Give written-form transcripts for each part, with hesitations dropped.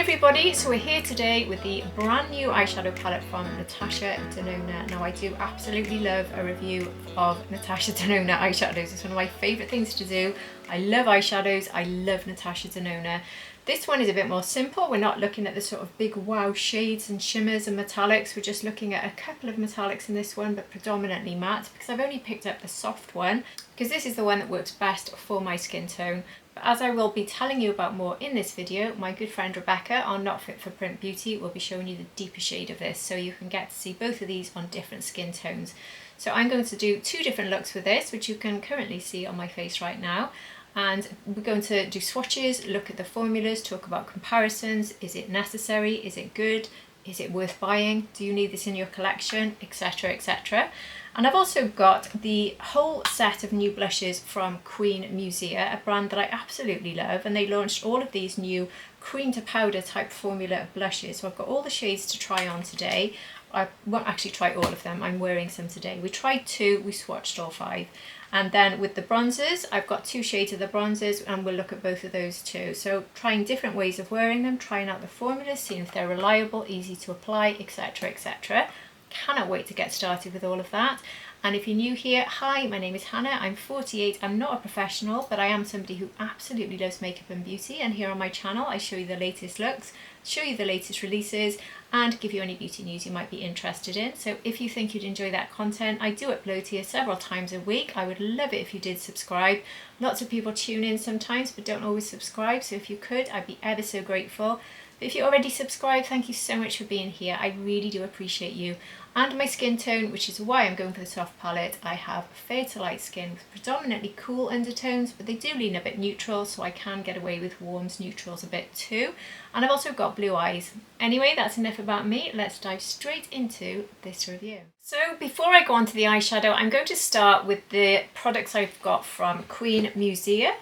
everybody, so we're here today with the brand new eyeshadow palette from Natasha Denona. Now I do absolutely love a review of Natasha Denona eyeshadows. It's one of my favourite things to do. I love eyeshadows, I love Natasha Denona. This one is a bit more simple. We're not looking at the sort of big wow shades and shimmers and metallics. We're just looking at a couple of metallics in this one, but predominantly matte, because I've only picked up the soft one because this is the one that works best for my skin tone. But as I will be telling you about more in this video, my good friend Rebecca on Not Fit for Print Beauty will be showing you the deeper shade of this, so you can get to see both of these on different skin tones. So I'm going to do two different looks with this, which you can currently see on my face right now. And we're going to do swatches, look at the formulas, talk about comparisons. Is it necessary? Is it good? Is it worth buying? Do you need this in your collection? Etc, etc. And I've also got the whole set of new blushes from Queen Musia, a brand that I absolutely love, and they launched all of these new cream to powder type formula of blushes. So I've got all the shades to try on today. I won't actually try all of them, I'm wearing some today. We tried two, we swatched all five. And then with the bronzers, I've got two shades of the bronzers and we'll look at both of those too. So trying different ways of wearing them, trying out the formulas, seeing if they're reliable, easy to apply, etc, etc. Cannot wait to get started with all of that. And if you're new here, hi, my name is Hannah, I'm 48, I'm not a professional, but I am somebody who absolutely loves makeup and beauty, and here on my channel I show you the latest looks, show you the latest releases, and give you any beauty news you might be interested in. So if you think you'd enjoy that content, I do upload here several times a week. I would love it if you did subscribe. Lots of people tune in sometimes but don't always subscribe, so if you could, I'd be ever so grateful. But if you already subscribed, thank you so much for being here. I really do appreciate you. And my skin tone, which is why I'm going for the soft palette. I have fair to light skin with predominantly cool undertones, but they do lean a bit neutral, so I can get away with warms, neutrals a bit too. And I've also got blue eyes. Anyway, that's enough about me. Let's dive straight into this review. So before I go on to the eyeshadow, I'm going to start with the products I've got from Queen Musia.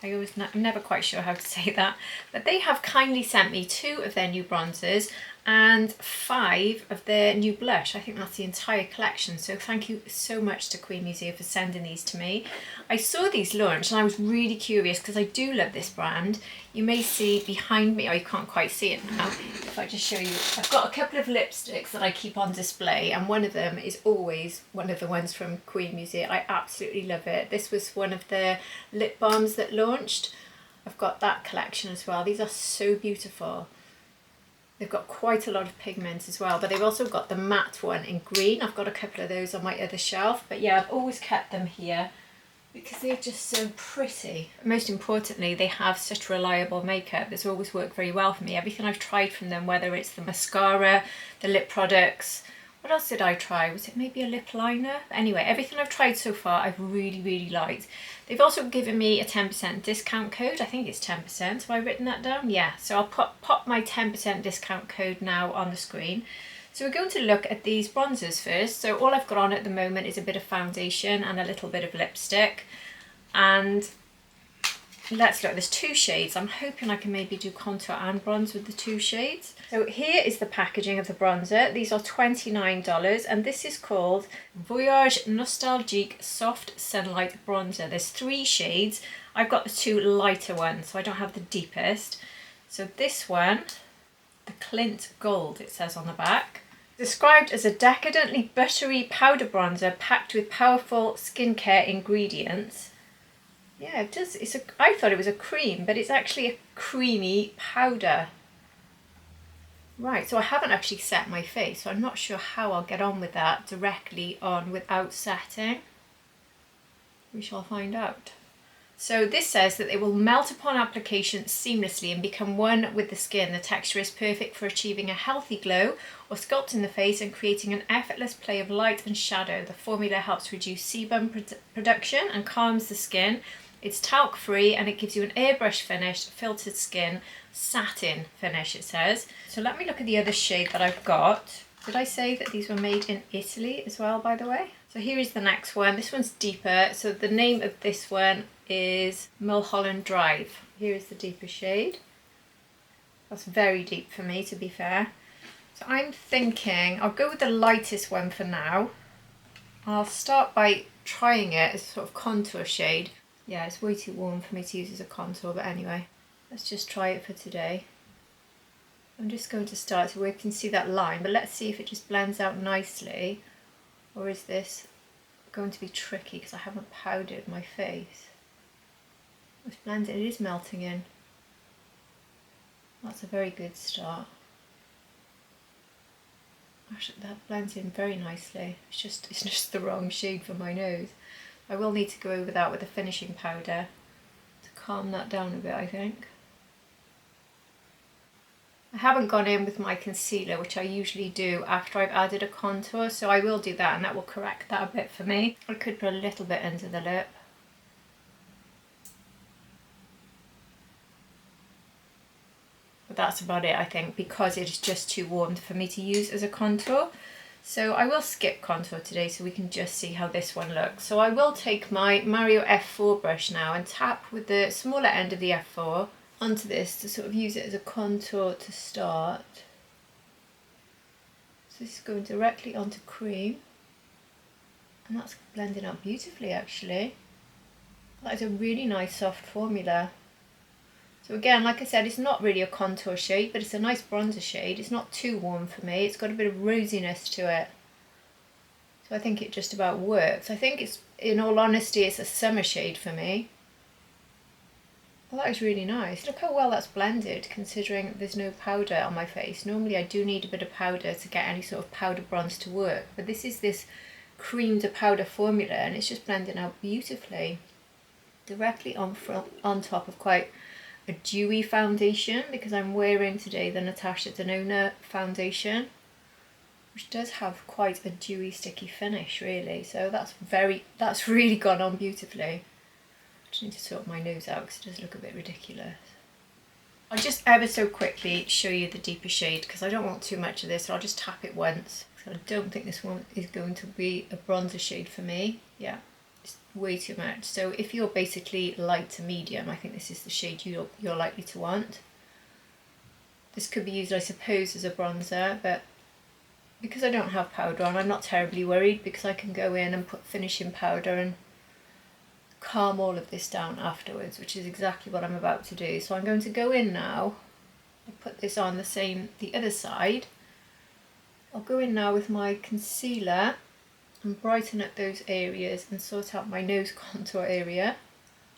I'm never quite sure how to say that, but they have kindly sent me 2 of their new bronzers and 5 of their new blush. I think that's the entire collection, so thank you so much to Queen Musia for sending these to me. I saw these launch and I was really curious because I do love this brand. You may see behind me, or you can't quite see it now, if I just show you, I've got a couple of lipsticks that I keep on display, and one of them is always one of the ones from Queen Musia. I absolutely love it. This was one of the lip balms that launched. I've got that collection as well. These are so beautiful. They've got quite a lot of pigments as well, but they've also got the matte one in green. I've got a couple of those on my other shelf, but yeah, I've always kept them here because they're just so pretty. Most importantly, they have such reliable makeup. It's always worked very well for me. Everything I've tried from them, whether it's the mascara, the lip products, what else did I try? Was it maybe a lip liner? Anyway, everything I've tried so far I've really liked. They've also given me a 10% discount code. I think it's 10%. Have I written that down? Yeah. So I'll pop my 10% discount code now on the screen. So we're going to look at these bronzers first. So all I've got on at the moment is a bit of foundation and a little bit of lipstick. And let's look, there's 2 shades. I'm hoping I can maybe do contour and bronze with the 2 shades. So here is the packaging of the bronzer. These are $29 and this is called Voyage Nostalgique Soft Sunlight Bronzer. There's 3 shades. I've got the 2 lighter ones, so I don't have the deepest. So this one, the Clint Gold, it says on the back. Described as a decadently buttery powder bronzer packed with powerful skincare ingredients. Yeah, it does. I thought it was a cream, but it's actually a creamy powder. Right, so I haven't actually set my face, so I'm not sure how I'll get on with that directly on without setting. We shall find out. So this says that it will melt upon application seamlessly and become one with the skin. The texture is perfect for achieving a healthy glow or sculpting the face and creating an effortless play of light and shadow. The formula helps reduce sebum production and calms the skin. It's talc free and it gives you an airbrush finish, filtered skin, satin finish, it says. So let me look at the other shade that I've got. Did I say that these were made in Italy as well, by the way? So here is the next one. This one's deeper. So the name of this one is Mulholland Drive. Here is the deeper shade. That's very deep for me, to be fair. So I'm thinking I'll go with the lightest one for now. I'll start by trying it as a sort of contour shade. Yeah, it's way too warm for me to use as a contour, but anyway, let's just try it for today. I'm just going to start to work. You can see that line, but let's see if it just blends out nicely, or is this going to be tricky because I haven't powdered my face. It's blended, it is melting in. That's a very good start. Actually, that blends in very nicely. It's just the wrong shade for my nose. I will need to go over that with a finishing powder to calm that down a bit, I think. I haven't gone in with my concealer, which I usually do after I've added a contour, so I will do that and that will correct that a bit for me. I could put a little bit under the lip. But that's about it, I think, because it is just too warm for me to use as a contour. So I will skip contour today so we can just see how this one looks. So I will take my Mario F4 brush now and tap with the smaller end of the F4 onto this to sort of use it as a contour to start. So this is going directly onto cream, and that's blending out beautifully actually. That is a really nice soft formula. So again, like I said, it's not really a contour shade, but it's a nice bronzer shade. It's not too warm for me. It's got a bit of rosiness to it. So I think it just about works. I think it's, in all honesty, it's a summer shade for me. Well, that is really nice. Look how well that's blended, considering there's no powder on my face. Normally I do need a bit of powder to get any sort of powder bronze to work, but this is this cream to powder formula and it's just blending out beautifully. Directly on top of quite a dewy foundation, because I'm wearing today the Natasha Denona foundation, which does have quite a dewy sticky finish really. So that's really gone on beautifully. I just need to sort my nose out because it does look a bit ridiculous. I'll just ever so quickly show you the deeper shade because I don't want too much of this, so I'll just tap it once. So I don't think this one is going to be a bronzer shade for me. Yeah, it's way too much. So if you're basically light to medium, I think this is the shade you're likely to want. This could be used, I suppose, as a bronzer, but because I don't have powder on, I'm not terribly worried because I can go in and put finishing powder and calm all of this down afterwards, which is exactly what I'm about to do. So I'm going to go in now and put this on the other side. I'll go in now with my concealer and brighten up those areas and sort out my nose contour area,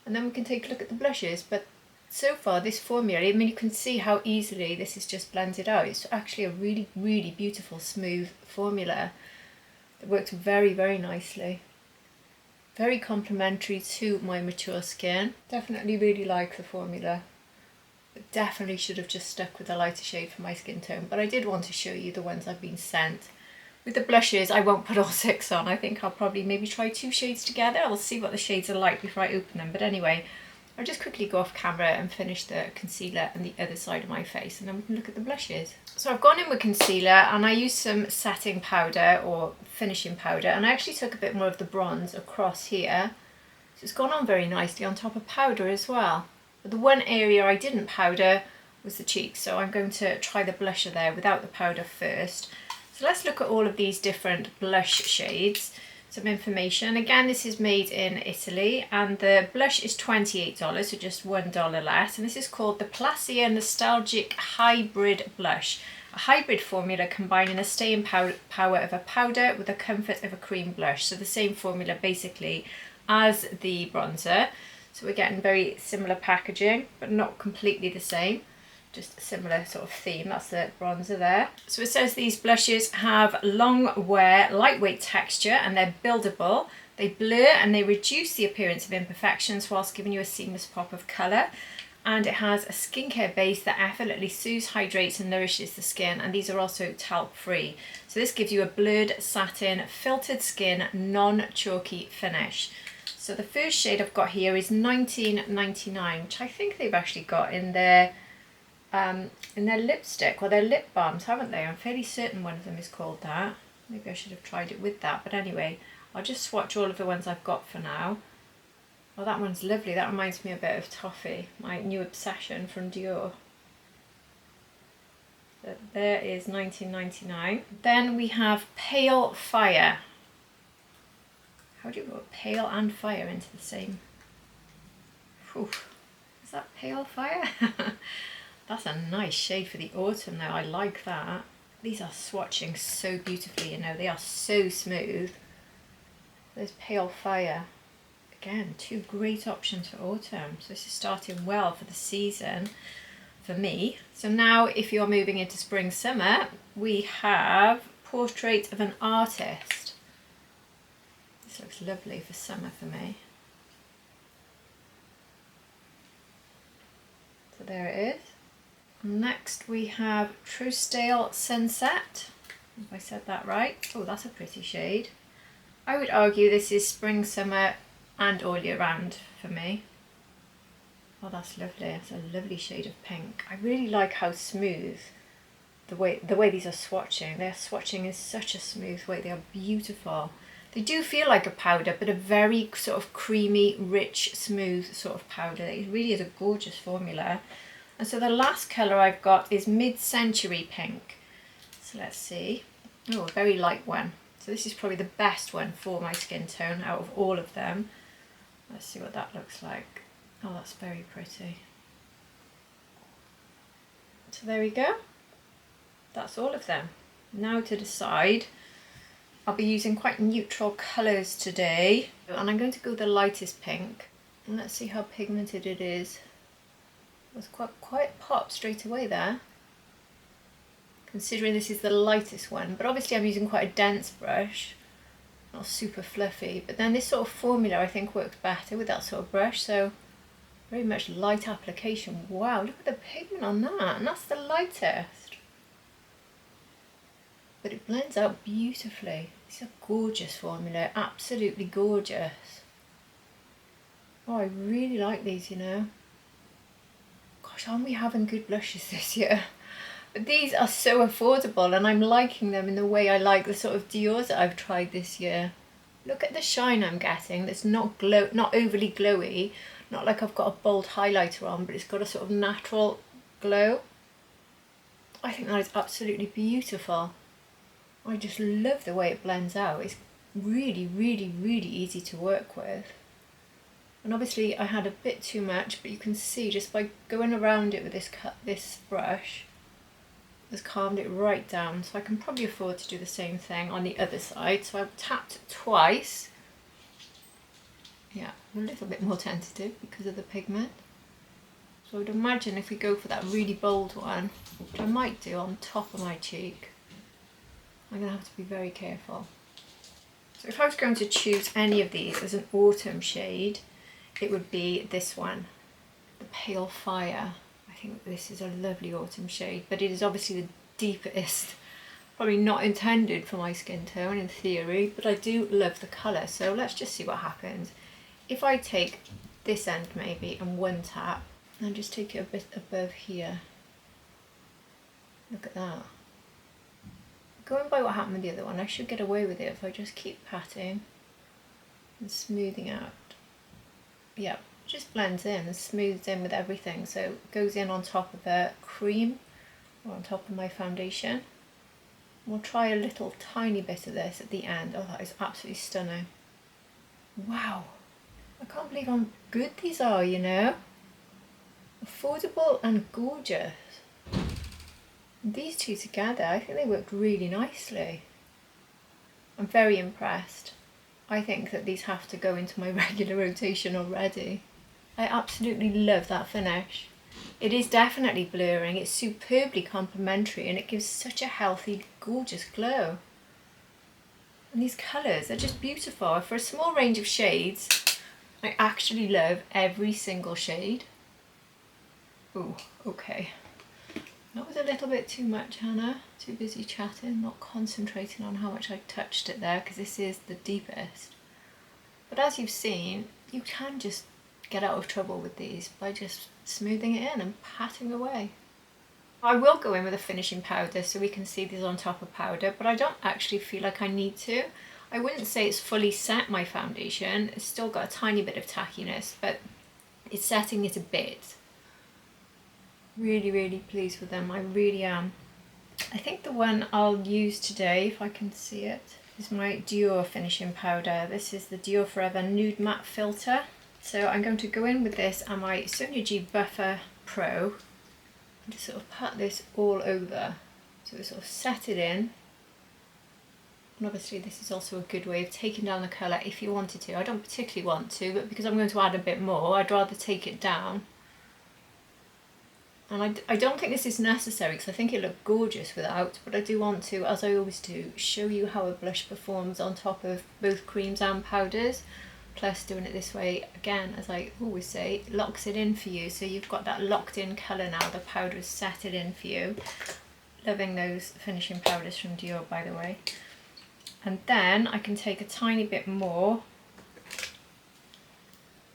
and then we can take a look at the blushes. But so far this formula, I mean, you can see how easily this is just blended out. It's actually a really, really beautiful smooth formula that works very, very nicely. Very complementary to my mature skin. Definitely really like the formula, but definitely should have just stuck with a lighter shade for my skin tone. But I did want to show you the ones I've been sent. With the blushes, I won't put all 6 on. I think I'll probably maybe try 2 shades together. I'll see what the shades are like before I open them. But anyway, I'll just quickly go off camera and finish the concealer and the other side of my face, and then we can look at the blushes. So I've gone in with concealer and I used some setting powder or finishing powder, and I actually took a bit more of the bronze across here. So it's gone on very nicely on top of powder as well. But the one area I didn't powder was the cheeks, so I'm going to try the blusher there without the powder first. So let's look at all of these different blush shades. Some information. Again, this is made in Italy and the blush is $28, so just $1 less. And this is called the Placia Nostalgic Hybrid Blush. A hybrid formula combining the staying power of a powder with the comfort of a cream blush. So the same formula basically as the bronzer. So we're getting very similar packaging, but not completely the same. Just a similar sort of theme. That's the bronzer there. So it says these blushes have long wear, lightweight texture, and they're buildable. They blur and they reduce the appearance of imperfections whilst giving you a seamless pop of colour. And it has a skincare base that effortlessly soothes, hydrates and nourishes the skin, and these are also talc free. So this gives you a blurred satin, filtered skin, non-chalky finish. So the first shade I've got here is $19.99, which I think they've actually got in their lipstick or their lip balms, haven't they? I'm fairly certain one of them is called that. Maybe I should have tried it with that, but anyway, I'll just swatch all of the ones I've got for now. Oh, that one's lovely. That reminds me a bit of Toffee, my new obsession from Dior. So there is $19.99. Then we have Pale Fire. How do you put pale and fire into the same? Whew. Is that Pale Fire? That's a nice shade for the autumn though, I like that. These are swatching so beautifully, you know, they are so smooth. There's Pale Fire. Again, two great options for autumn. So this is starting well for the season for me. So now if you're moving into spring, summer, we have Portrait of an Artist. This looks lovely for summer for me. So there it is. Next we have Truesdale Sunset, if I said that right. Oh, that's a pretty shade. I would argue this is spring, summer and all year round for me. Oh, that's lovely. It's a lovely shade of pink. I really like how smooth the way these are swatching. They're swatching in such a smooth way. They are beautiful. They do feel like a powder, but a very sort of creamy, rich, smooth sort of powder. It really is a gorgeous formula. And so the last colour I've got is Mid-Century Pink. So let's see. Oh, a very light one. So this is probably the best one for my skin tone out of all of them. Let's see what that looks like. Oh, that's very pretty. So there we go. That's all of them. Now to decide. I'll be using quite neutral colours today. And I'm going to go the lightest pink. And let's see how pigmented it is. It was quite pop straight away there, considering this is the lightest one, but obviously I'm using quite a dense brush, not super fluffy, but then this sort of formula I think works better with that sort of brush, so very much light application. Wow, look at the pigment on that, and that's the lightest, but it blends out beautifully. It's a gorgeous formula, absolutely gorgeous. Oh, I really like these, you know. Gosh, aren't we having good blushes this year? But these are so affordable and I'm liking them in the way I like the sort of Dior's that I've tried this year. Look at the shine I'm getting. That's not overly glowy, not like I've got a bold highlighter on, but it's got a sort of natural glow. I think that is absolutely beautiful. I just love the way it blends out. It's really, really, really easy to work with. And obviously I had a bit too much, but you can see just by going around it with this brush, has calmed it right down. So I can probably afford to do the same thing on the other side. So I've tapped twice. Yeah, I'm a little bit more tentative because of the pigment. So I would imagine if we go for that really bold one, which I might do on top of my cheek, I'm going to have to be very careful. So if I was going to choose any of these as an autumn shade, it would be this one, the Pale Fire. I think this is a lovely autumn shade, but it is obviously the deepest, probably not intended for my skin tone in theory, but I do love the colour. So let's just see what happens. If I take this end maybe and one tap, and just take it a bit above here. Look at that. Going by what happened with the other one, I should get away with it if I just keep patting and smoothing out. Yeah, just blends in and smooths in with everything, so it goes in on top of the cream or on top of my foundation. We'll try a little tiny bit of this at the end. Oh, that is absolutely stunning. Wow, I can't believe how good these are, you know. Affordable and gorgeous. And these two together, I think they worked really nicely. I'm very impressed. I think that these have to go into my regular rotation already. I absolutely love that finish. It is definitely blurring, it's superbly complementary and it gives such a healthy, gorgeous glow. And these colours are just beautiful. For a small range of shades, I actually love every single shade. Oh, okay. That was a little bit too much, Hannah. Too busy chatting, not concentrating on how much I touched it there, because this is the deepest. But as you've seen, you can just get out of trouble with these by just smoothing it in and patting away. I will go in with a finishing powder so we can see these on top of powder, but I don't actually feel like I need to. I wouldn't say it's fully set my foundation. It's still got a tiny bit of tackiness, but it's setting it a bit. Really, really pleased with them. I really am. I think the one I'll use today, if I can see it, is my Dior finishing powder. This is the Dior Forever Nude Matte Filter. So I'm going to go in with this and my Sonia G Buffer Pro. and just sort of pat this all over so we sort of set it in. And obviously this is also a good way of taking down the colour if you wanted to. I don't particularly want to, but because I'm going to add a bit more, I'd rather take it down. And I don't think this is necessary because I think it looked gorgeous without, but I do want to, as I always do, show you how a blush performs on top of both creams and powders. Plus doing it this way, again, as I always say, locks it in for you. So you've got that locked in colour now, the powder has set it in for you. Loving those finishing powders from Dior, by the way. And then I can take a tiny bit more.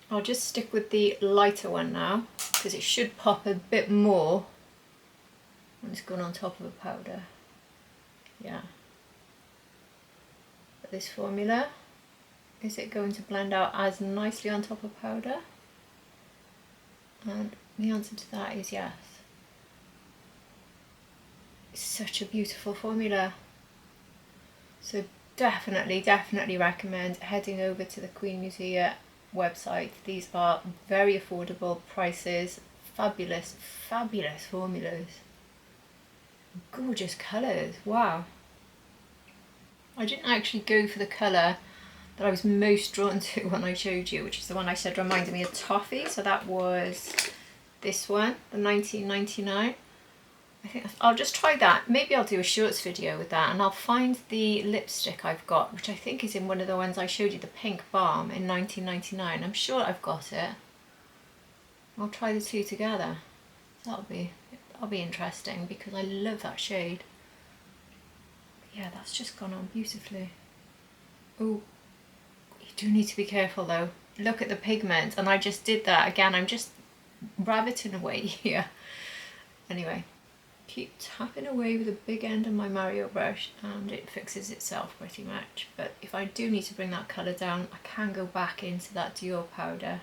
I'll just stick with the lighter one now, because it should pop a bit more when it's gone on top of a powder. Yeah. But this formula, is it going to blend out as nicely on top of powder? And the answer to that is yes. It's such a beautiful formula. So definitely recommend heading over to the Queen Musia website. These are very affordable prices, fabulous formulas, gorgeous colours. Wow. I didn't actually go for the colour that I was most drawn to when I showed you, which is the one I said reminded me of toffee. So that was this one, the 1999. I think I'll just try that. Maybe I'll do a shorts video with that, and I'll find the lipstick I've got, which I think is in one of the ones I showed you, the Pink Balm in 1999. I'm sure I've got it. I'll try the two together. That'll be interesting because I love that shade. But yeah, that's just gone on beautifully. Oh, you do need to be careful though. Look at the pigment, and I just did that again. I'm just rabbiting away here. Anyway. Keep tapping away with the big end of my Mario brush and it fixes itself pretty much. But if I do need to bring that colour down, I can go back into that Dior powder.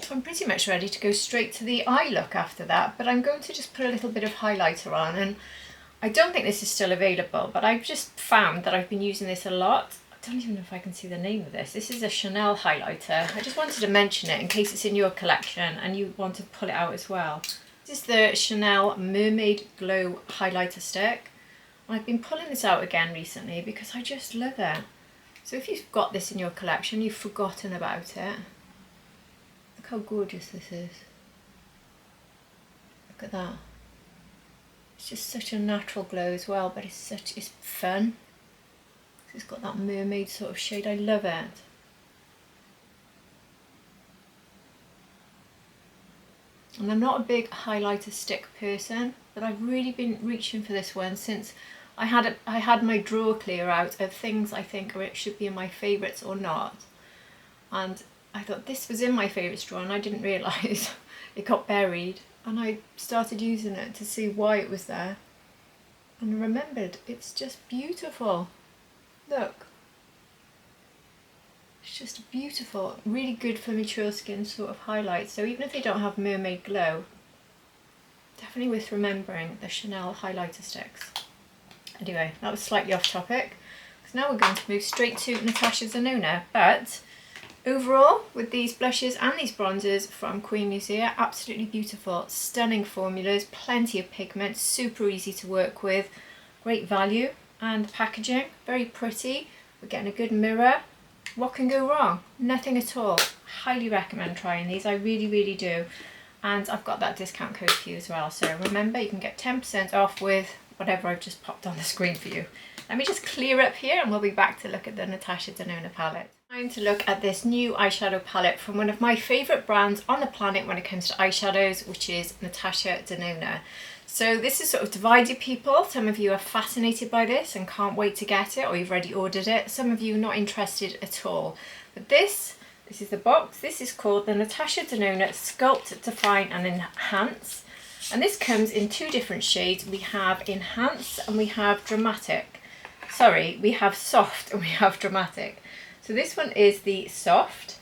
So I'm pretty much ready to go straight to the eye look after that, but I'm going to just put a little bit of highlighter on, and I don't think this is still available, but I've just found that I've been using this a lot. I don't even know if I can see the name of this. This is a Chanel highlighter. I just wanted to mention it in case it's in your collection and you want to pull it out as well. This is the Chanel Mermaid Glow highlighter stick. I've been pulling this out again recently because I just love it. So if you've got this in your collection, you've forgotten about it. Look how gorgeous this is. Look at that. It's just such a natural glow as well, but it's fun. It's got that mermaid sort of shade. I love it. And I'm not a big highlighter stick person, but I've really been reaching for this one since I had my drawer clear out of things I think it should be in my favourites or not. And I thought this was in my favourites drawer and I didn't realise it got buried, and I started using it to see why it was there. And I remembered it's just beautiful. Look. It's just beautiful, really good for mature skin sort of highlight. So even if they don't have mermaid glow, definitely worth remembering the Chanel highlighter sticks. Anyway, that was slightly off topic, because now we're going to move straight to Natasha Denona. But overall, with these blushes and these bronzers from Queen Musia, absolutely beautiful, stunning formulas, plenty of pigment, super easy to work with, great value, and packaging, very pretty. We're getting a good mirror. What can go wrong? Nothing at all. Highly recommend trying these. I really do. And I've got that discount code for you as well. So remember, you can get 10% off with whatever I've just popped on the screen for you. Let me just clear up here and we'll be back to look at the Natasha Denona palette. Time to look at this new eyeshadow palette from one of my favourite brands on the planet when it comes to eyeshadows, which is Natasha Denona. So this is sort of divided people. Some of you are fascinated by this and can't wait to get it, or you've already ordered it. Some of you not interested at all. But this is the box. This is called the Natasha Denona Sculpt, Define and Enhance. And this comes in two different shades. We have Enhance and we have Dramatic. Sorry, we have Soft and we have Dramatic. So this one is the Soft.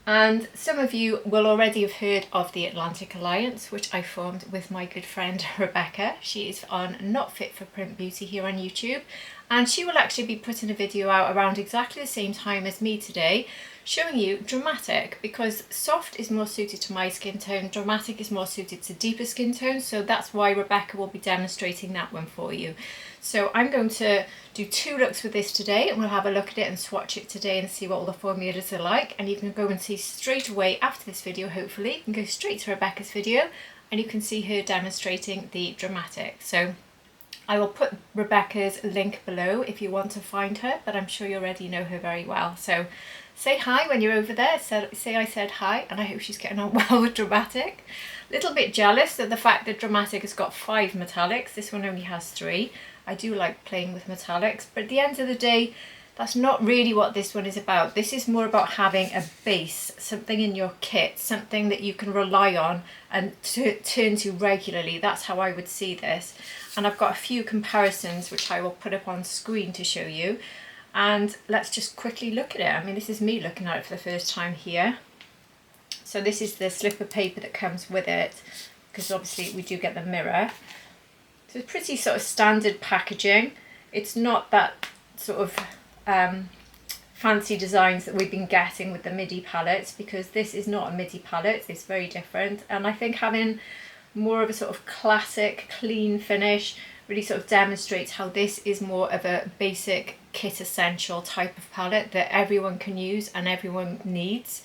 And some of you will already have heard of the Atlantic Alliance, which I formed with my good friend Rebecca. She is on Not Fit for Print Beauty here on YouTube, and she will actually be putting a video out around exactly the same time as me today, showing you Dramatic, because soft is more suited to my skin tone, Dramatic is more suited to deeper skin tones, so that's why Rebecca will be demonstrating that one for you. So I'm going to do 2 looks with this today, and we'll have a look at it and swatch it today and see what all the formulas are like, and you can go and see straight away after this video, hopefully, you can go straight to Rebecca's video and you can see her demonstrating the Dramatic. So I will put Rebecca's link below if you want to find her, but I'm sure you already know her very well. So say hi when you're over there, say I said hi, and I hope she's getting on well with Dramatic. A little bit jealous of the fact that Dramatic has got 5 metallics, this one only has 3. I do like playing with metallics, but at the end of the day, that's not really what this one is about. This is more about having a base, something in your kit, something that you can rely on and turn to regularly. That's how I would see this. And I've got a few comparisons which I will put up on screen to show you. And let's just quickly look at it. I mean, this is me looking at it for the first time here. So this is the slip of paper that comes with it, because obviously we do get the mirror. So it's pretty sort of standard packaging. It's not that sort of fancy designs that we've been getting with the midi palettes, because this is not a midi palette, it's very different. And I think having more of a sort of classic clean finish really sort of demonstrates how this is more of a basic kit essential type of palette that everyone can use and everyone needs,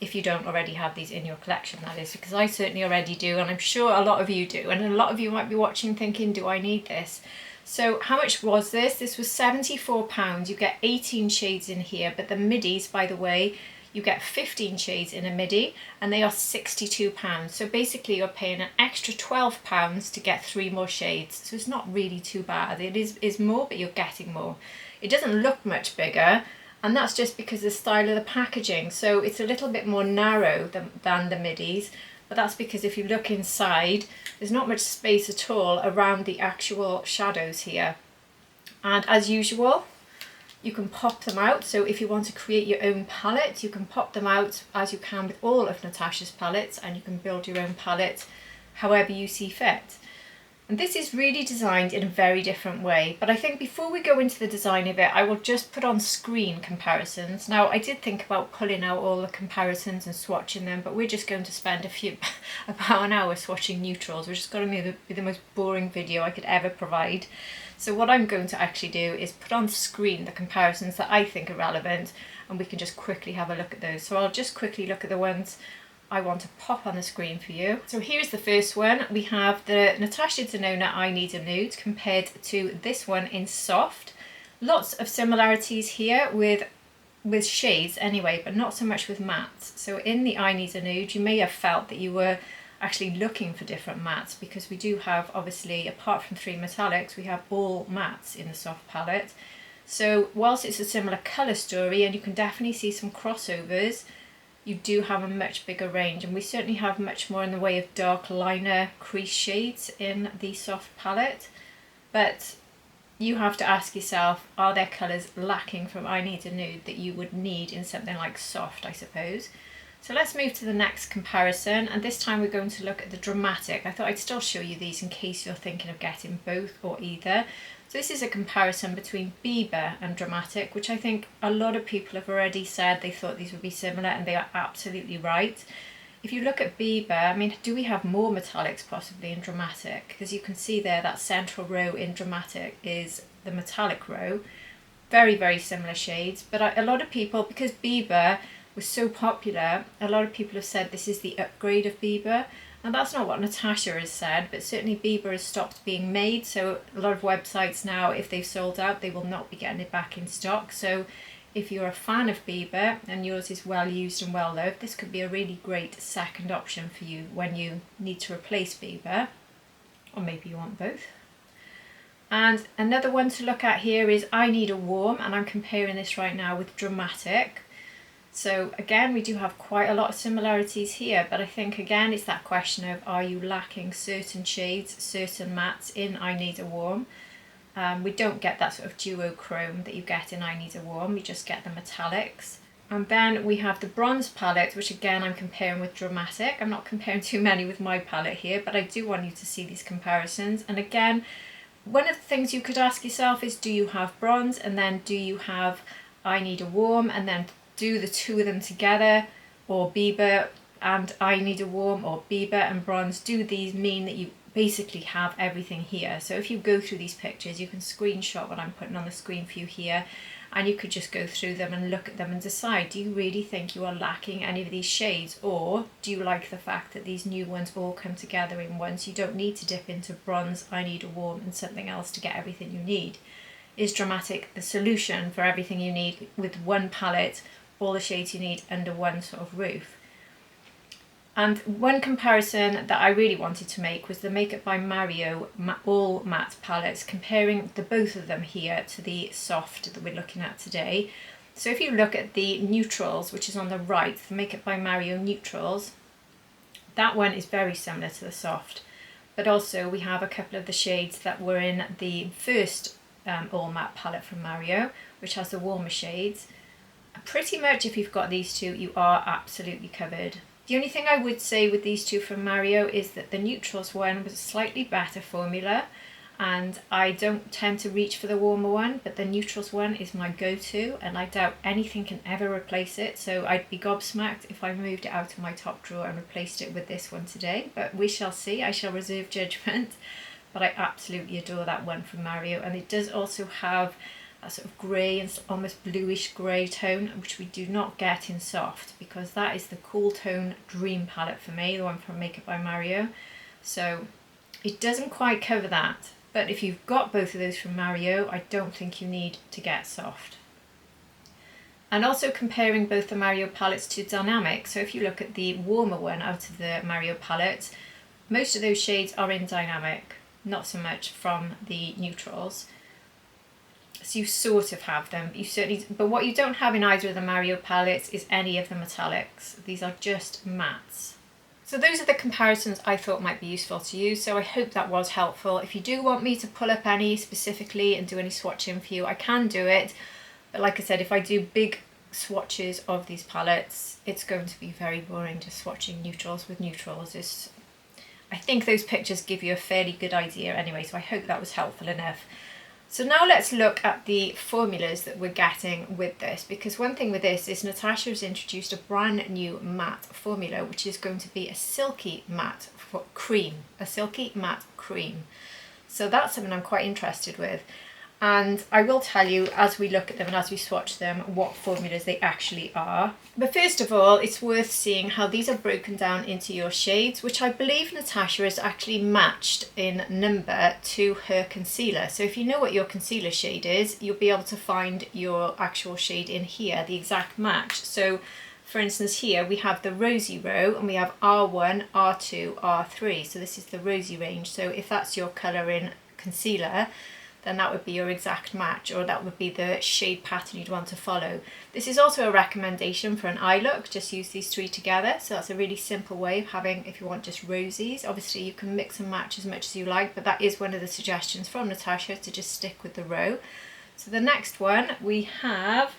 if you don't already have these in your collection, that is, because I certainly already do, and I'm sure a lot of you do, and a lot of you might be watching thinking, do I need this? So how much was this? This was £74. You get 18 shades in here, but the midis, by the way, you get 15 shades in a midi, and they are £62. So basically you're paying an extra £12 to get 3 more shades. So it's not really too bad. It is more, but you're getting more. It doesn't look much bigger, and that's just because of the style of the packaging. So it's a little bit more narrow than the midis, but that's because if you look inside, there's not much space at all around the actual shadows here. And as usual, you can pop them out. So if you want to create your own palette, you can pop them out as you can with all of Natasha's palettes, and you can build your own palette however you see fit. And this is really designed in a very different way, but I think before we go into the design of it, I will just put on screen comparisons. Now, I did think about pulling out all the comparisons and swatching them, but we're just going to spend about an hour swatching neutrals, which is going to be the most boring video I could ever provide. So what I'm going to actually do is put on screen the comparisons that I think are relevant, and we can just quickly have a look at those. So I'll just quickly look at the ones I want to pop on the screen for you. So here's the first one. We have the Natasha Denona I Need a Nude compared to this one in soft. Lots of similarities here with shades anyway, but not so much with mattes. So in the I Need a Nude, you may have felt that you were actually looking for different mattes, because we do have, obviously, apart from 3 metallics, we have all mattes in the soft palette. So whilst it's a similar colour story, and you can definitely see some crossovers, you do have a much bigger range, and we certainly have much more in the way of dark liner crease shades in the soft palette. But you have to ask yourself, are there colours lacking from I Need a Nude that you would need in something like soft, I suppose? So let's move to the next comparison, and this time we're going to look at the Dramatic. I thought I'd still show you these in case you're thinking of getting both or either. So this is a comparison between Bieber and Dramatic, which I think a lot of people have already said they thought these would be similar, and they are absolutely right. If you look at Bieber, I mean, do we have more metallics possibly in Dramatic? Because you can see there that central row in Dramatic is the metallic row. Very, very similar shades, but a lot of people, because Bieber was so popular, a lot of people have said this is the upgrade of Bieber. And that's not what Natasha has said, but certainly Bieber has stopped being made, so a lot of websites now, if they've sold out, they will not be getting it back in stock. So if you're a fan of Bieber and yours is well used and well loved, this could be a really great second option for you when you need to replace Bieber, or maybe you want both. And another one to look at here is I Need a Warm, and I'm comparing this right now with Dramatic. So again, we do have quite a lot of similarities here, but I think again it's that question of, are you lacking certain shades, certain mattes in I Need a Warm? We don't get that sort of duochrome that you get in I Need a Warm, we just get the metallics. And then we have the bronze palette, which again I'm comparing with Dramatic. I'm not comparing too many with my palette here, but I do want you to see these comparisons. And again, one of the things you could ask yourself is, do you have bronze, and then do you have I Need a Warm, and then do the two of them together, or Bieber and I Need a Warm, or Bieber and bronze. Do these mean that you basically have everything here? So if you go through these pictures, you can screenshot what I'm putting on the screen for you here, and you could just go through them and look at them and decide, do you really think you are lacking any of these shades, or do you like the fact that these new ones all come together in one, so you don't need to dip into bronze, I Need a Warm and something else to get everything you need? Is Dramatic the solution for everything you need with one palette, all the shades you need under one sort of roof? And one comparison that I really wanted to make was the Makeup by Mario all matte palettes, comparing the both of them here to the soft that we're looking at today. So if you look at the neutrals, which is on the right, the Makeup by Mario neutrals, that one is very similar to the soft. But also we have a couple of the shades that were in the first all matte palette from Mario, which has the warmer shades. Pretty much if you've got these two, you are absolutely covered. The only thing I would say with these two from Mario is that the neutrals one was a slightly better formula, and I don't tend to reach for the warmer one, but the neutrals one is my go-to, and I doubt anything can ever replace it, so I'd be gobsmacked if I moved it out of my top drawer and replaced it with this one today, but we shall see. I shall reserve judgment, but I absolutely adore that one from Mario, and it does also have a sort of grey and almost bluish grey tone, which we do not get in soft, because that is the cool tone dream palette for me, the one from Makeup by Mario. So it doesn't quite cover that, but if you've got both of those from Mario, I don't think you need to get soft. And also comparing both the Mario palettes to Dynamic, so if you look at the warmer one out of the Mario palette, most of those shades are in Dynamic, not so much from the neutrals. So you sort of have them, you certainly, but what you don't have in either of the Mario palettes is any of the metallics. These are just mattes. So those are the comparisons I thought might be useful to you, so I hope that was helpful. If you do want me to pull up any specifically and do any swatching for you, I can do it, but like I said, if I do big swatches of these palettes, it's going to be very boring just swatching neutrals with neutrals. I think those pictures give you a fairly good idea anyway, so I hope that was helpful enough. So now let's look at the formulas that we're getting with this, because one thing with this is Natasha has introduced a brand new matte formula, which is going to be a silky matte cream, a silky matte cream. So that's something I'm quite interested with. And I will tell you as we look at them and as we swatch them what formulas they actually are. But first of all, it's worth seeing how these are broken down into your shades, which I believe Natasha has actually matched in number to her concealer. So if you know what your concealer shade is, you'll be able to find your actual shade in here, the exact match. So for instance here we have the rosy row and we have R1, R2, R3. So this is the rosy range. So if that's your colour in concealer, then that would be your exact match, or that would be the shade pattern you'd want to follow. This is also a recommendation for an eye look, just use these three together. So that's a really simple way of having, if you want just rosies. Obviously you can mix and match as much as you like, but that is one of the suggestions from Natasha, to just stick with the row. So the next one we have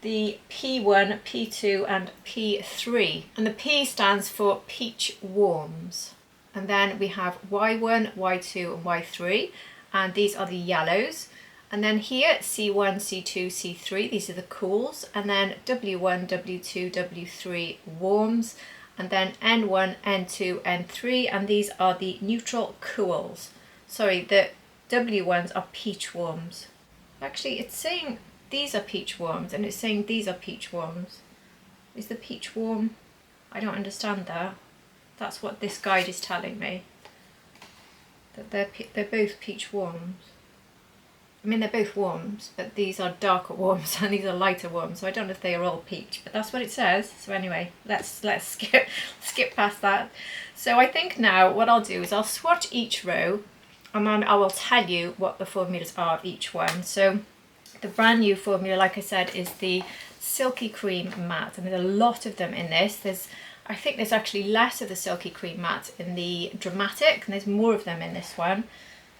the P1, P2 and P3, and the P stands for Peach Warms, and then we have Y1, Y2 and Y3. And these are the yellows, and then here C1, C2, C3, these are the cools, and then W1, W2, W3 warms, and then N1, N2, N3, and these are the neutral cools. Sorry, the W1s are peach warms. Actually, it's saying these are peach warms, and it's saying these are peach warms. Is the peach warm? I don't understand that. That's what this guide is telling me. That they're both peach warms. I mean, they're both warms, but these are darker warms and these are lighter warms, so I don't know if they are all peach, but that's what it says. So anyway, let's skip past that. So I think now what I'll do is I'll swatch each row and then I will tell you what the formulas are of each one. So the brand new formula, like I said, is the Silky Cream Matte, and there's a lot of them in this. I think there's actually less of the Silky Cream Matte in the Dramatic, and there's more of them in this one,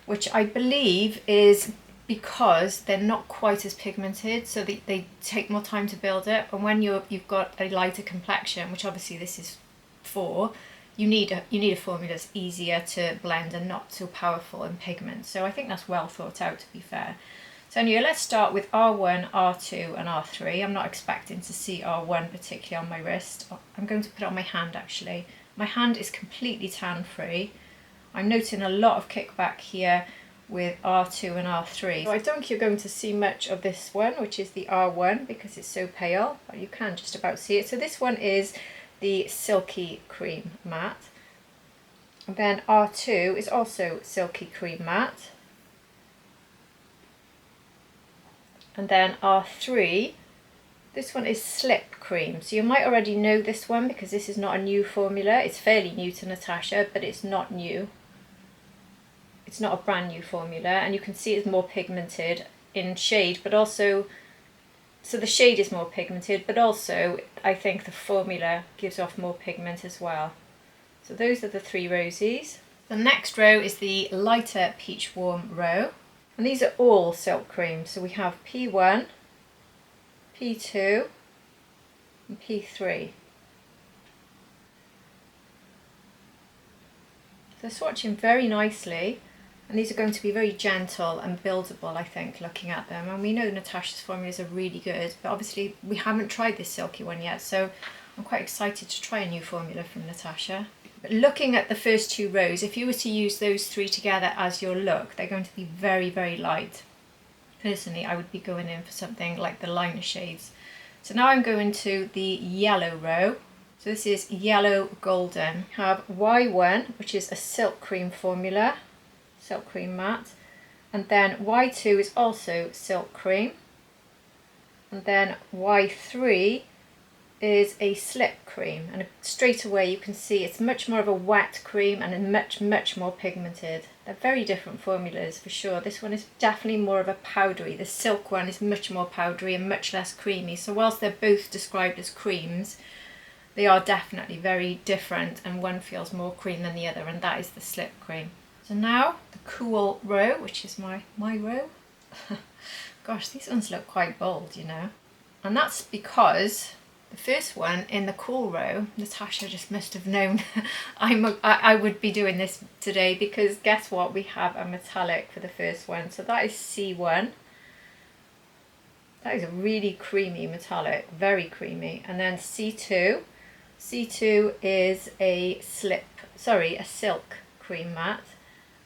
which I believe is because they're not quite as pigmented, so they take more time to build up, and when you've got a lighter complexion, which obviously this is for, you need a formula that's easier to blend and not so powerful in pigment. So I think that's well thought out, to be fair. So anyway, let's start with R1, R2 and R3. I'm not expecting to see R1 particularly on my wrist. I'm going to put it on my hand actually. My hand is completely tan free. I'm noting a lot of kickback here with R2 and R3. So I don't think you're going to see much of this one, which is the R1, because it's so pale, but you can just about see it. So this one is the Silky Cream Matte. And then R2 is also Silky Cream Matte. And then R3, this one is Slip Cream. So you might already know this one because this is not a new formula. It's fairly new to Natasha, but it's not new. It's not a brand new formula, and you can see it's more pigmented in shade, but also, so the shade is more pigmented, but also I think the formula gives off more pigment as well. So those are the 3 rosies. The next row is the lighter Peach Warm row. And these are all silk creams. So we have P1, P2 and P3. They're swatching very nicely, and these are going to be very gentle and buildable, I think, looking at them. And we know Natasha's formulas are really good, but obviously we haven't tried this silky one yet, so I'm quite excited to try a new formula from Natasha. But looking at the first 2 rows, if you were to use those 3 together as your look, they're going to be very, very light. Personally, I would be going in for something like the liner shades. So now I'm going to the yellow row. So this is Yellow Golden. We have Y1, which is a silk cream formula, silk cream matte. And then Y2 is also silk cream. And then Y3 is a slip cream, and straight away you can see it's much more of a wet cream and much more pigmented. They're very different formulas for sure. This one is definitely more of a powdery. The silk one is much more powdery and much less creamy. So whilst they're both described as creams, they are definitely very different, and one feels more cream than the other, and that is the slip cream. So now the cool row, which is my row. Gosh, these ones look quite bold, you know. And that's because the first one in the cool row, Natasha just must have known I would be doing this today, because guess what? We have a metallic for the first one. So that is C1. That is a really creamy metallic, very creamy. And then C2. C2 is a silk cream matte.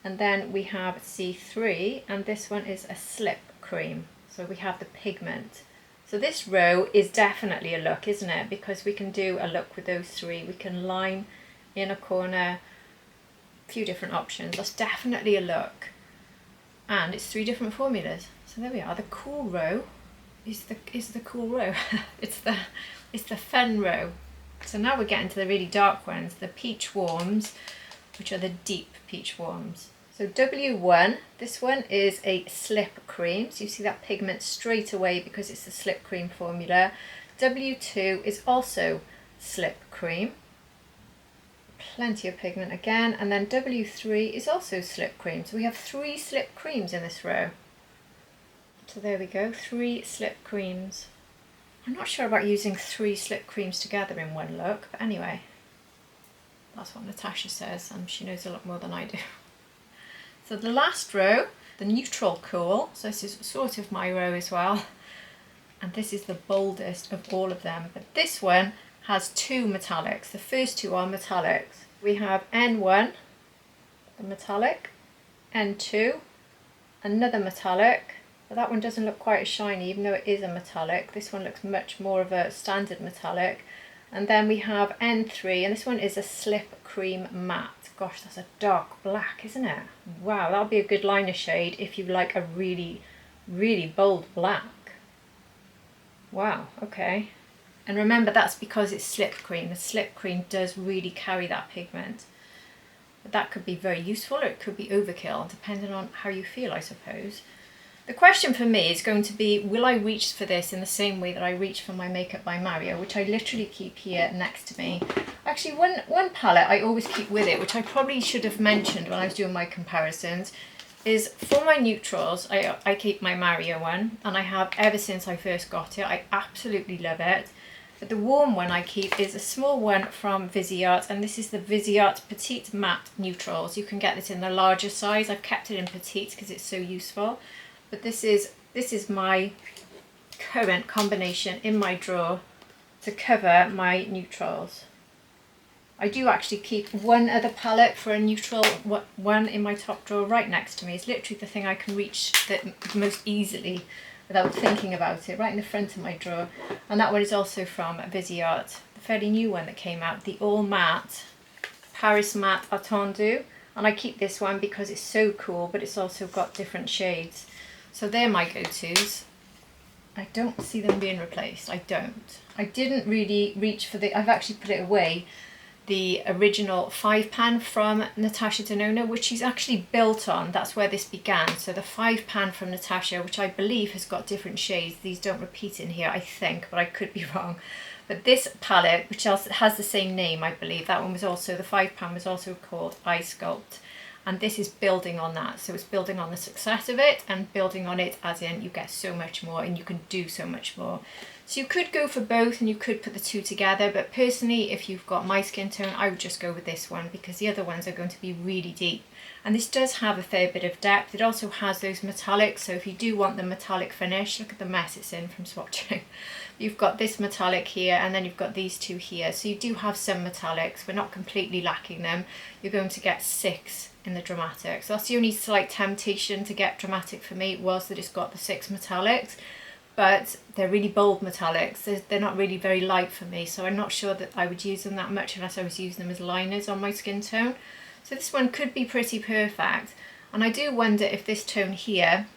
And then we have C3, and this one is a slip cream. So we have the pigment. So this row is definitely a look, isn't it? Because we can do a look with those 3. We can line in a corner, a few different options. That's definitely a look. And it's 3 different formulas. So there we are. The cool row is the cool row. it's the fun row. So now we're getting to the really dark ones, the peach warms, which are the deep peach warms. So W1, this one is a slip cream. So you see that pigment straight away because it's the slip cream formula. W2 is also slip cream. Plenty of pigment again. And then W3 is also slip cream. So we have 3 slip creams in this row. So there we go, 3 slip creams. I'm not sure about using 3 slip creams together in one look, but anyway, that's what Natasha says, and she knows a lot more than I do. So the last row, the neutral cool, so this is sort of my row as well, and this is the boldest of all of them, but this one has 2 metallics. The first 2 are metallics. We have N1, the metallic, N2, another metallic, but that one doesn't look quite as shiny even though it is a metallic. This one looks much more of a standard metallic. And then we have N3, and this one is a slip cream matte. Gosh, that's a dark black, isn't it? Wow, that'll be a good liner shade if you like a really, really bold black. Wow, okay. And remember, that's because it's slip cream. The slip cream does really carry that pigment. But that could be very useful, or it could be overkill, depending on how you feel, I suppose. The question for me is going to be, will I reach for this in the same way that I reach for my Makeup by Mario, which I literally keep here next to me. Actually, one palette I always keep with it, which I probably should have mentioned when I was doing my comparisons, is for my neutrals, I keep my Mario one, and I have ever since I first got it. I absolutely love it. But the warm one I keep is a small one from Viseart, and this is the Viseart Petite Matte Neutrals. You can get this in the larger size. I've kept it in petite because it's so useful. But this is my current combination in my drawer to cover my neutrals. I do actually keep one other palette for a neutral one in my top drawer right next to me. It's literally the thing I can reach the most easily without thinking about it, right in the front of my drawer. And that one is also from Viseart, the fairly new one that came out, the All Matte Paris Matte Attendu. And I keep this one because it's so cool, but it's also got different shades. So they're my go-tos. I don't see them being replaced. I don't. I didn't really reach for I've actually put it away, the original 5-pan from Natasha Denona, which she's actually built on. That's where this began. So the 5-pan from Natasha, which I believe has got different shades. These don't repeat in here, I think, but I could be wrong. But this palette, which else has the same name, I believe, that one was also, the 5-pan was also called iSculpt. And this is building on that. So it's building on the success of it and building on it as in you get so much more and you can do so much more. So you could go for both and you could put the two together, but personally, if you've got my skin tone, I would just go with this one because the other ones are going to be really deep. And this does have a fair bit of depth. It also has those metallics, so if you do want the metallic finish, look at the mess it's in from swatching. You've got this metallic here and then you've got these two here. So you do have some metallics. We're not completely lacking them. You're going to get 6 in the dramatic. So that's the only slight temptation to get dramatic for me, was that it's got the 6 metallics. But they're really bold metallics. They're not really very light for me, so I'm not sure that I would use them that much unless I was using them as liners on my skin tone. So this one could be pretty perfect. And I do wonder if this tone here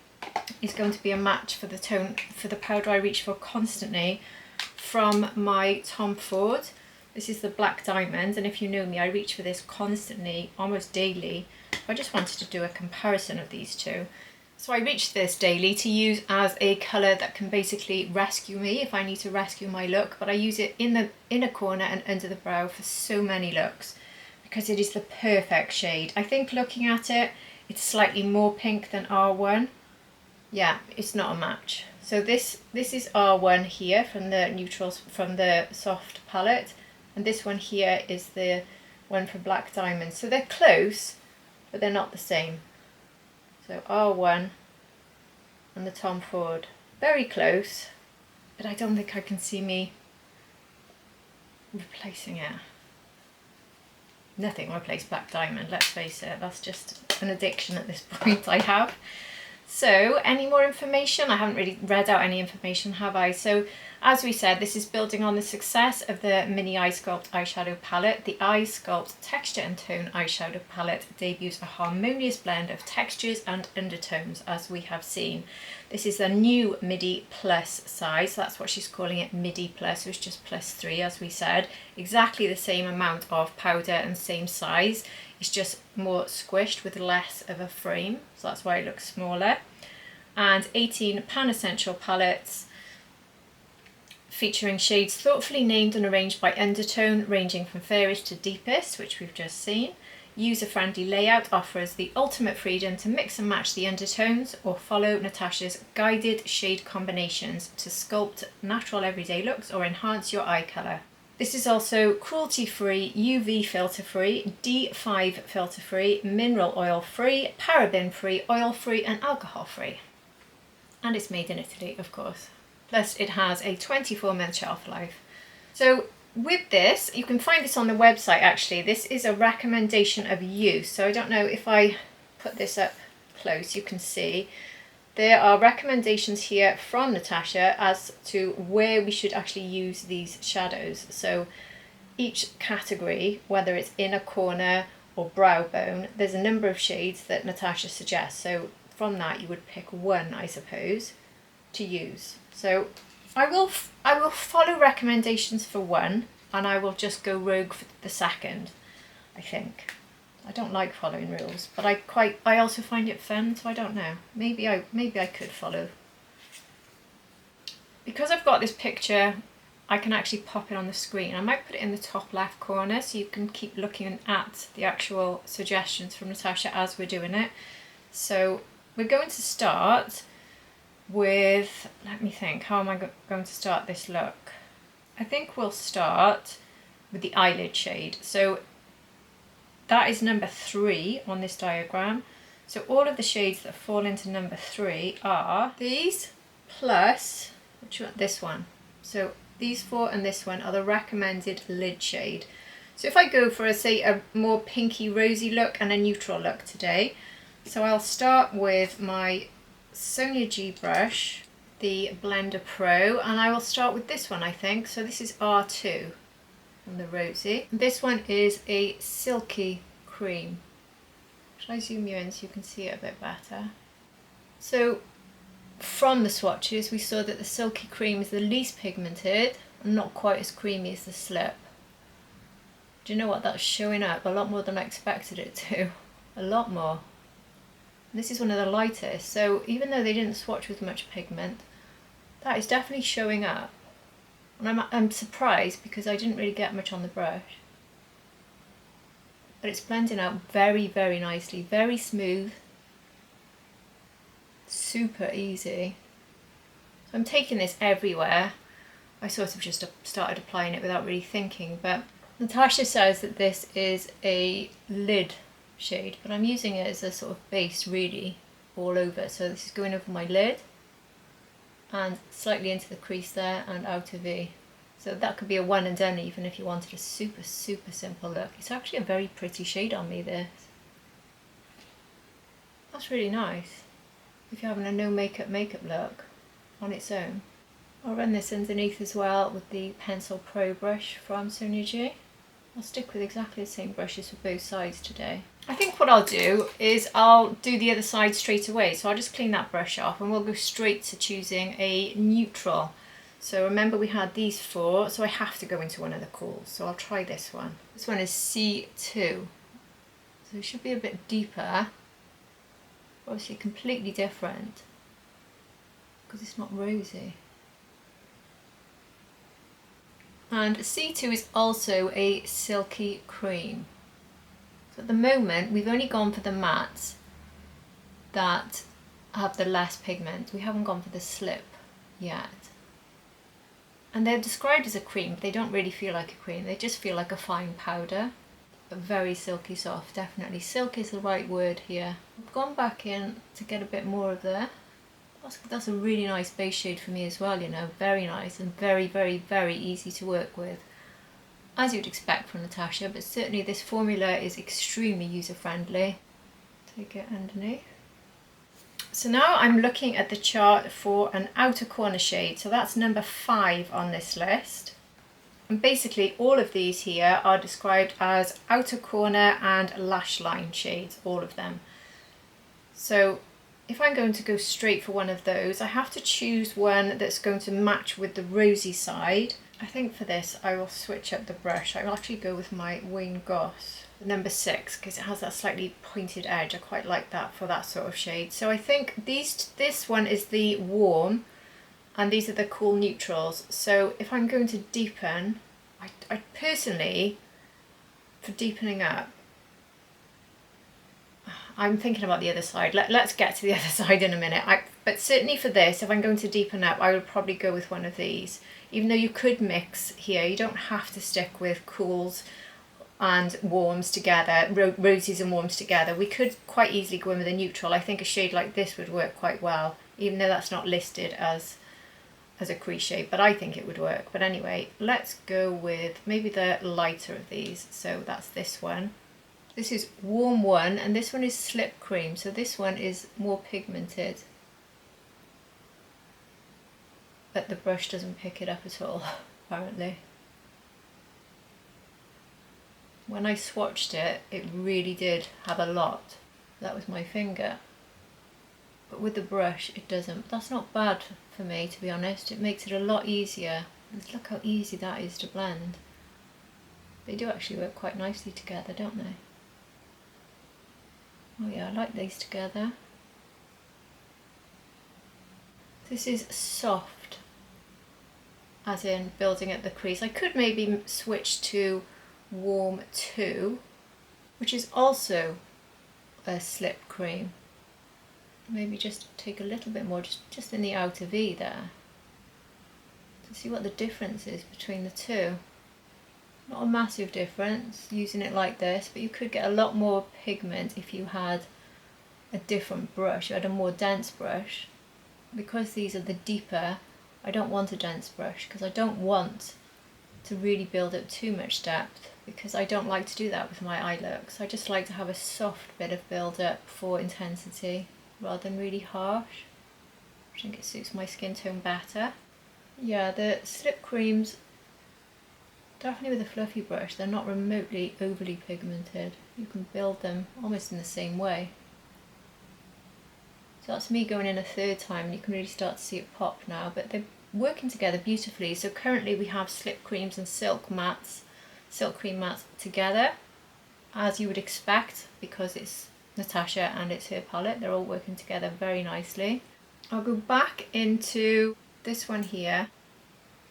is going to be a match for the tone, for the powder I reach for constantly from my Tom Ford. This is the Black Diamond, and if you know me, I reach for this constantly, almost daily. I just wanted to do a comparison of these two. So I reach this daily to use as a colour that can basically rescue me if I need to rescue my look, but I use it in the inner corner and under the brow for so many looks because it is the perfect shade. I think looking at it, it's slightly more pink than R1. Yeah, it's not a match. So this is R1 here from the neutrals, from the soft palette, and this one here is the one for Black Diamond. So they're close, but they're not the same. So R1 and the Tom Ford, very close, but I don't think I can see me replacing it. Nothing will replace Black Diamond, let's face it, that's just an addiction at this point I have. So any more information? I haven't really read out any information, have I? So as we said, this is building on the success of the Mini iSculpt eyeshadow palette. The iSculpt Texture and Tone eyeshadow palette debuts a harmonious blend of textures and undertones, as we have seen. This is the new Midi Plus size. That's what she's calling it, Midi Plus. So it's just +3, as we said. Exactly the same amount of powder and same size. It's just more squished with less of a frame, so that's why it looks smaller. And 18 Pan Essential palettes featuring shades thoughtfully named and arranged by undertone, ranging from fairest to deepest, which we've just seen. User-friendly layout offers the ultimate freedom to mix and match the undertones or follow Natasha's guided shade combinations to sculpt natural everyday looks or enhance your eye colour. This is also cruelty-free, UV filter-free, D5 filter-free, mineral oil-free, paraben-free, oil-free and alcohol-free. And it's made in Italy, of course. Plus it has a 24-month shelf life. So with this, you can find this on the website actually. This is a recommendation of use. So I don't know if I put this up close, you can see. There are recommendations here from Natasha as to where we should actually use these shadows. So each category, whether it's inner corner or brow bone, there's a number of shades that Natasha suggests. So from that you would pick one, I suppose, to use. So I will follow recommendations for one and I will just go rogue for the second, I think. I don't like following rules, but I also find it fun, so I don't know. Maybe I could follow. Because I've got this picture, I can actually pop it on the screen. I might put it in the top left corner so you can keep looking at the actual suggestions from Natasha as we're doing it. So we're going to start with, let me think, how am I going to start this look? I think we'll start with the eyelid shade. So that is number 3 on this diagram. So all of the shades that fall into number 3 are these plus this one. So these 4 and this one are the recommended lid shade. So if I go for say a more pinky rosy look and a neutral look today, so I'll start with my Sonia G brush, the Blender Pro, and I will start with this one I think. So this is R2 from the rosy. This one is a silky cream. Shall I zoom you in so you can see it a bit better? So from the swatches we saw that the silky cream is the least pigmented and not quite as creamy as the slip. Do you know what, that's showing up a lot more than I expected it to. A lot more. And this is one of the lightest, so even though they didn't swatch with much pigment, that is definitely showing up. And I'm surprised because I didn't really get much on the brush. But it's blending out very, very nicely, very smooth, super easy. So I'm taking this everywhere. I sort of just started applying it without really thinking, but Natasha says that this is a lid shade, but I'm using it as a sort of base really all over. So this is going over my lid and slightly into the crease there and outer V. So that could be a one and done even if you wanted a super, super simple look. It's actually a very pretty shade on me, this. That's really nice if you're having a no makeup look on its own. I'll run this underneath as well with the Pencil Pro brush from Sonia G. I'll stick with exactly the same brushes for both sides today. I think what I'll do is I'll do the other side straight away. So I'll just clean that brush off and we'll go straight to choosing a neutral. So remember we had these 4, so I have to go into one of the cools. So I'll try this one. This one is C2. So it should be a bit deeper. Obviously completely different because it's not rosy. And C2 is also a silky cream. So at the moment we've only gone for the mattes that have the less pigment. We haven't gone for the slip yet. And they're described as a cream, but they don't really feel like a cream. They just feel like a fine powder. But very silky soft, definitely. Silk is the right word here. I've gone back in to get a bit more of there. That's a really nice base shade for me as well, you know, very nice and very, very, very easy to work with. As you'd expect from Natasha, but certainly this formula is extremely user-friendly. Take it underneath. So now I'm looking at the chart for an outer corner shade. So that's number 5 on this list. And basically all of these here are described as outer corner and lash line shades, all of them. So if I'm going to go straight for one of those, I have to choose one that's going to match with the rosy side. I think for this I will switch up the brush. I will actually go with my Wayne Goss, number 6, because it has that slightly pointed edge. I quite like that for that sort of shade. So I think this one is the warm and these are the cool neutrals. So if I'm going to deepen, I personally, for deepening up, I'm thinking about the other side. Let's get to the other side in a minute. But certainly for this, if I'm going to deepen up, I would probably go with one of these. Even though you could mix here, you don't have to stick with cools and warms together, rosies and warms together. We could quite easily go in with a neutral. I think a shade like this would work quite well, even though that's not listed as a crease shade, but I think it would work. But anyway, let's go with maybe the lighter of these. So that's this one. This is warm 1 and this one is slip cream, so this one is more pigmented. But the brush doesn't pick it up at all, apparently. When I swatched it, it really did have a lot. That was my finger. But with the brush, it doesn't. That's not bad for me, to be honest. It makes it a lot easier. Look how easy that is to blend. They do actually work quite nicely together, don't they? Oh yeah, I like these together. This is soft, as in building at the crease. I could maybe switch to warm 2, which is also a slip cream. Maybe just take a little bit more, just in the outer V there. to see what the difference is between the two. Not a massive difference using it like this, but you could get a lot more pigment if you had a different brush, you had a more dense brush. Because these are the deeper, I don't want a dense brush because I don't want to really build up too much depth, because I don't like to do that with my eye looks. I just like to have a soft bit of build up for intensity rather than really harsh. I think it suits my skin tone better. Yeah, the slip creams, definitely with a fluffy brush, they're not remotely overly pigmented. You can build them almost in the same way. So that's me going in a third time, and you can really start to see it pop now, but they're working together beautifully. So currently we have slip creams and silk cream mattes together, as you would expect, because it's Natasha and it's her palette. They're all working together very nicely. I'll go back into this one here,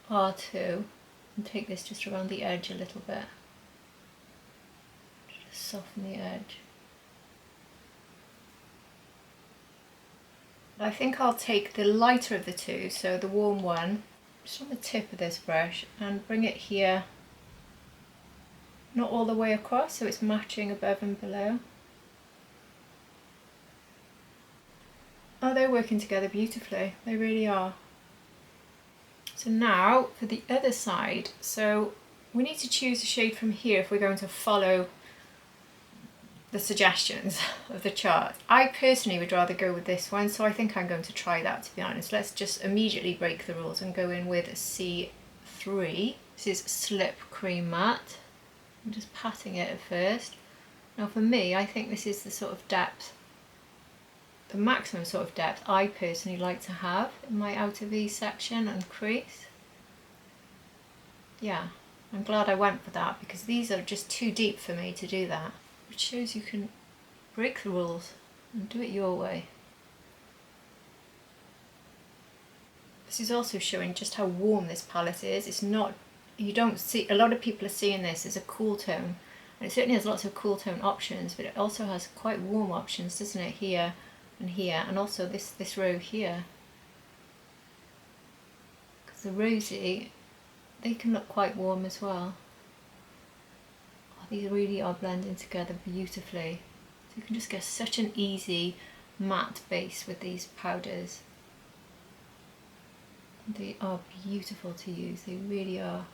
R2, and take this just around the edge a little bit. Just soften the edge. I think I'll take the lighter of the two, so the warm one, just on the tip of this brush, and bring it here, not all the way across, so it's matching above and below. Oh, they're working together beautifully, they really are. So now for the other side, so we need to choose a shade from here if we're going to follow the suggestions of the chart. I personally would rather go with this one, so I think I'm going to try that, to be honest. Let's just immediately break the rules and go in with C3. This is Slip Cream Matte. I'm just patting it at first. Now for me, I think this is the sort of depth, the maximum sort of depth I personally like to have in my outer V section and crease. Yeah, I'm glad I went for that, because these are just too deep for me to do that. Which shows you can break the rules and do it your way. This is also showing just how warm this palette is. It's not, you don't see, a lot of people are seeing this as a cool tone, and it certainly has lots of cool tone options, but it also has quite warm options, doesn't it, here and here, and also this row here. Because the rosy, they can look quite warm as well. These really are blending together beautifully. So you can just get such an easy matte base with these powders. They are beautiful to use, they really are.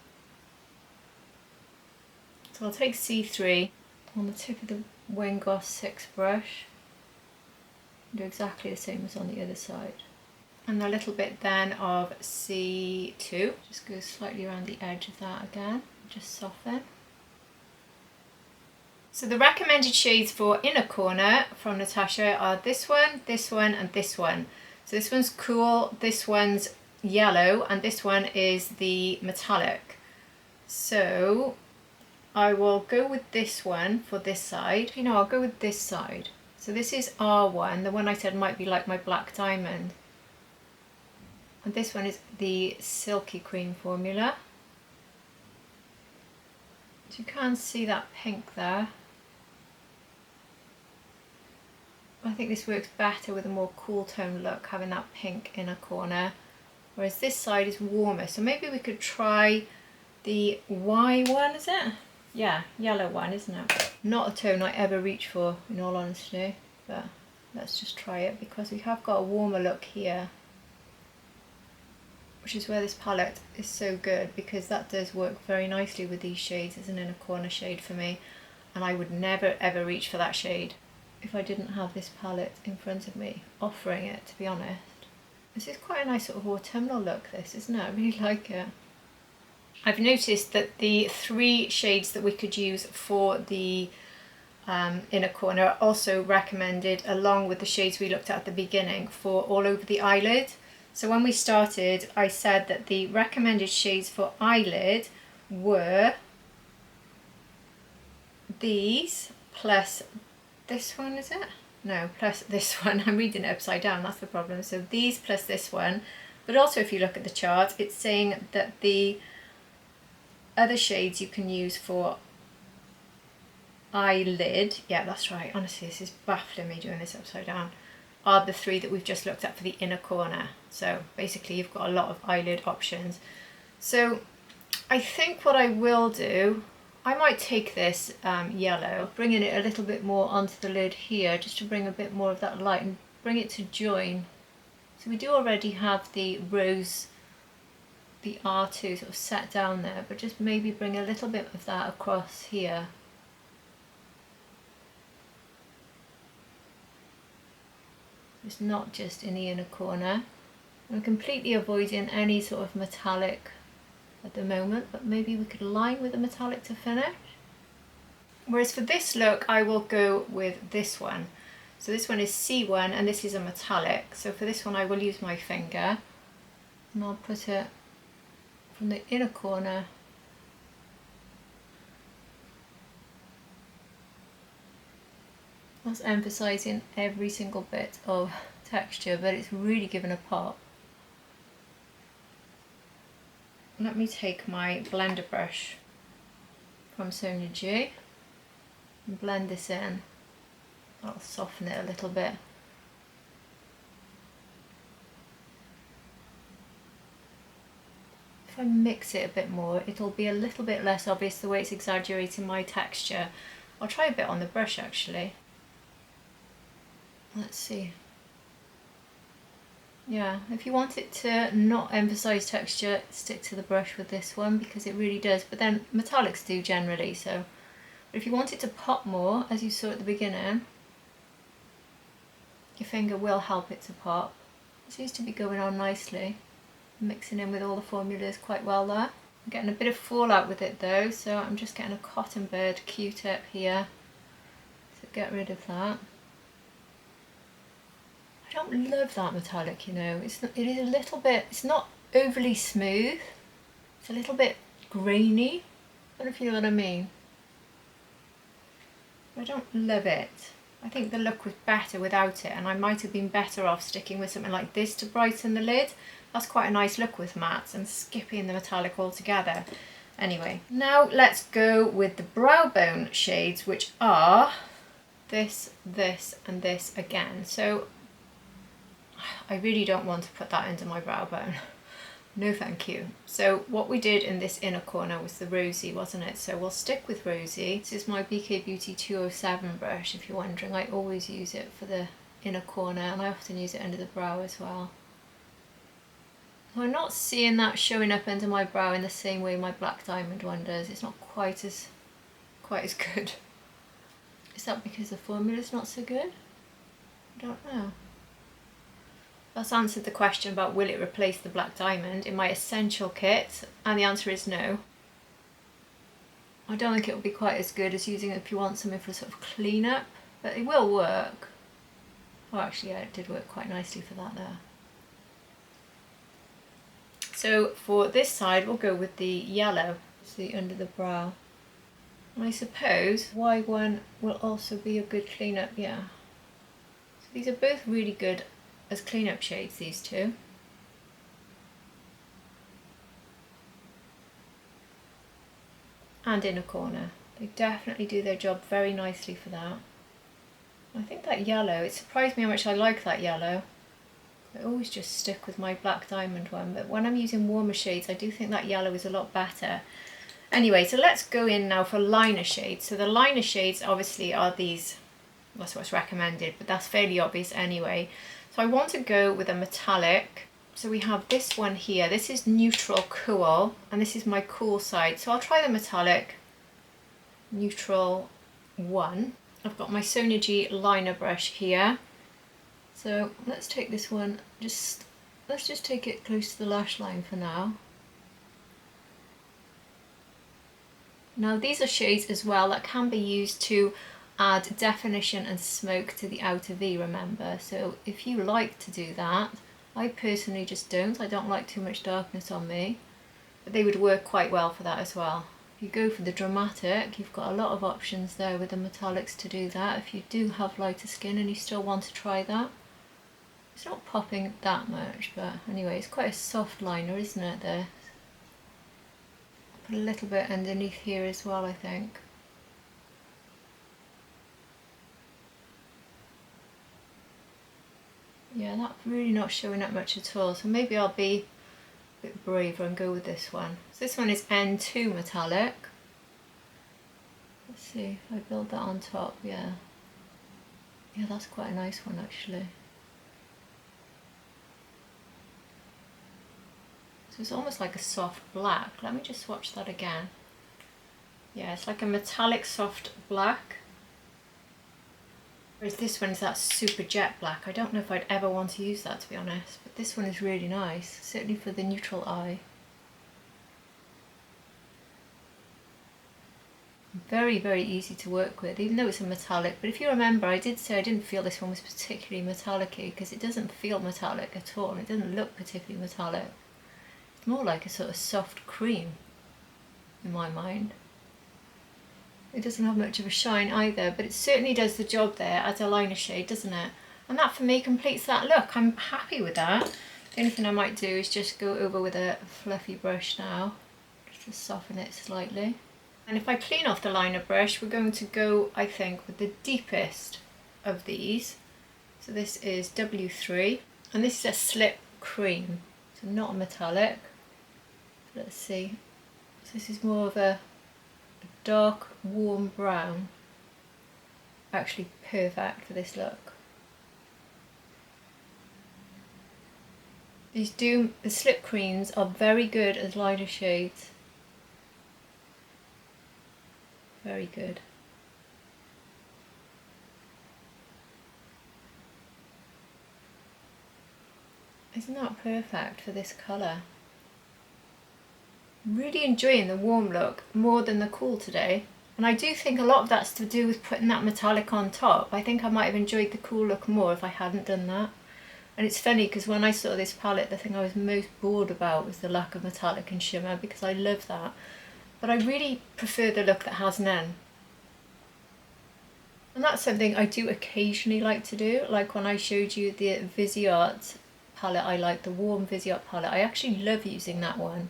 So I'll take C3 on the tip of the Wingos 6 brush. Do exactly the same as on the other side. And a little bit then of C2. Just go slightly around the edge of that again, just soften. So the recommended shades for Inner Corner from Natasha are this one, and this one. So this one's cool, this one's yellow, and this one is the metallic. So I will go with this one for this side. You know, I'll go with this side. So this is R1, the one I said might be like my black diamond. And this one is the Silky Cream formula. So you can see that pink there. I think this works better with a more cool tone look, having that pink inner corner, whereas this side is warmer. So maybe we could try the Y one, is it? Yeah, yellow one, isn't it? Not a tone I ever reach for, in all honesty, but let's just try it because we have got a warmer look here, which is where this palette is so good, because that does work very nicely with these shades as an inner corner shade for me, and I would never ever reach for that shade if I didn't have this palette in front of me, offering it, to be honest. This is quite a nice sort of autumnal look, this, isn't it? I really like it. I've noticed that the 3 shades that we could use for the inner corner are also recommended along with the shades we looked at the beginning for all over the eyelid. So when we started, I said that the recommended shades for eyelid were these plus this one, is it? No, plus this one. I'm reading it upside down, that's the problem. So these plus this one, but also if you look at the chart, it's saying that the other shades you can use for eyelid, yeah, that's right, honestly this is baffling me doing this upside down, are the 3 that we've just looked at for the inner corner. So basically you've got a lot of eyelid options. So I think what I will do, I might take this yellow, bringing it a little bit more onto the lid here, just to bring a bit more of that light and bring it to join. So we do already have the rose, the R2 sort of set down there, but just maybe bring a little bit of that across here. It's not just in the inner corner. I'm completely avoiding any sort of metallic at the moment, but maybe we could line with a metallic to finish. Whereas for this look, I will go with this one. So this one is C1 and this is a metallic. So for this one, I will use my finger and I'll put it from the inner corner . That's emphasising every single bit of texture, but it's really given a pop. Let me take my blender brush from Sonia G and blend this in. I'll soften it a little bit. If I mix it a bit more, it'll be a little bit less obvious the way it's exaggerating my texture. I'll try a bit on the brush actually. Let's see. Yeah, if you want it to not emphasise texture, stick to the brush with this one because it really does, but then metallics do generally, so. But if you want it to pop more, as you saw at the beginning, your finger will help it to pop. It seems to be going on nicely, mixing in with all the formulas quite well there. I'm getting a bit of fallout with it though, so I'm just getting a cotton bud Q-tip here to get rid of that. I don't love that metallic, you know. It is a little bit, it's not overly smooth. It's a little bit grainy. I don't know if you know what I mean. I don't love it. I think the look was better without it, and I might have been better off sticking with something like this to brighten the lid. That's quite a nice look with mattes and skipping the metallic altogether. Anyway, now let's go with the brow bone shades, which are this, this and this again. So I really don't want to put that under my brow bone. No thank you. So what we did in this inner corner was the rosy, wasn't it? So we'll stick with rosy. This is my BK Beauty 207 brush, if you're wondering. I always use it for the inner corner and I often use it under the brow as well. I'm not seeing that showing up under my brow in the same way my black diamond one does. It's not quite as good. Is that because the formula's not so good? I don't know. That's answered the question about will it replace the black diamond in my essential kit, and the answer is no. I don't think it will be quite as good as using it if you want something for a sort of clean up, but it will work. Oh actually yeah, it did work quite nicely for that there. So for this side we'll go with the yellow, it's the under the brow. And I suppose Y1 will also be a good clean up, yeah. So these are both really good as clean-up shades, these two. And inner corner. They definitely do their job very nicely for that. I think that yellow, it surprised me how much I like that yellow. I always just stick with my black diamond one, but when I'm using warmer shades I do think that yellow is a lot better. Anyway, so let's go in now for liner shades. So the liner shades obviously are these, that's what's recommended, but that's fairly obvious anyway. So I want to go with a metallic. So we have this one here. This is neutral cool, and this is my cool side. So I'll try the metallic neutral one. I've got my Sonia G liner brush here. So let's take this one, let's just take it close to the lash line for now. Now these are shades as well that can be used to add definition and smoke to the outer V, remember. So if you like to do that, I personally just don't. I don't like too much darkness on me, but they would work quite well for that as well. If you go for the dramatic, you've got a lot of options there with the metallics to do that. If you do have lighter skin and you still want to try that, it's not popping that much, but anyway, it's quite a soft liner, isn't it there? Put a little bit underneath here as well, I think. Yeah, that's really not showing up much at all, so maybe I'll be bit braver and go with this one. So this one is N2 metallic. Let's see if I build that on top. Yeah, that's quite a nice one actually. So it's almost like a soft black. Let me just swatch that again. Yeah, it's like a metallic soft black. Whereas this one is that super jet black. I don't know if I'd ever want to use that, to be honest, but this one is really nice, certainly for the neutral eye. Very, very easy to work with, even though it's a metallic. But if you remember, I did say I didn't feel this one was particularly metallic-y, because it doesn't feel metallic at all. It doesn't look particularly metallic. It's more like a sort of soft cream, in my mind. It doesn't have much of a shine either, but it certainly does the job there as a liner shade, doesn't it? And that for me completes that look. I'm happy with that. The only thing I might do is just go over with a fluffy brush now, just to soften it slightly. And if I clean off the liner brush, we're going to go, I think, with the deepest of these. So this is W3, and this is a slip cream, so not a metallic. Let's see. So this is more of a dark warm brown, actually perfect for this look. The slip creams are very good as liner shades, very good. Isn't that perfect for this colour? Really enjoying the warm look more than the cool today, and I do think a lot of that's to do with putting that metallic on top. I think I might have enjoyed the cool look more if I hadn't done that. And it's funny because when I saw this palette, the thing I was most bored about was the lack of metallic and shimmer, because I love that, but I really prefer the look that has none. And that's something I do occasionally like to do, like when I showed you the Viseart palette I like, the warm Viseart palette. I actually love using that one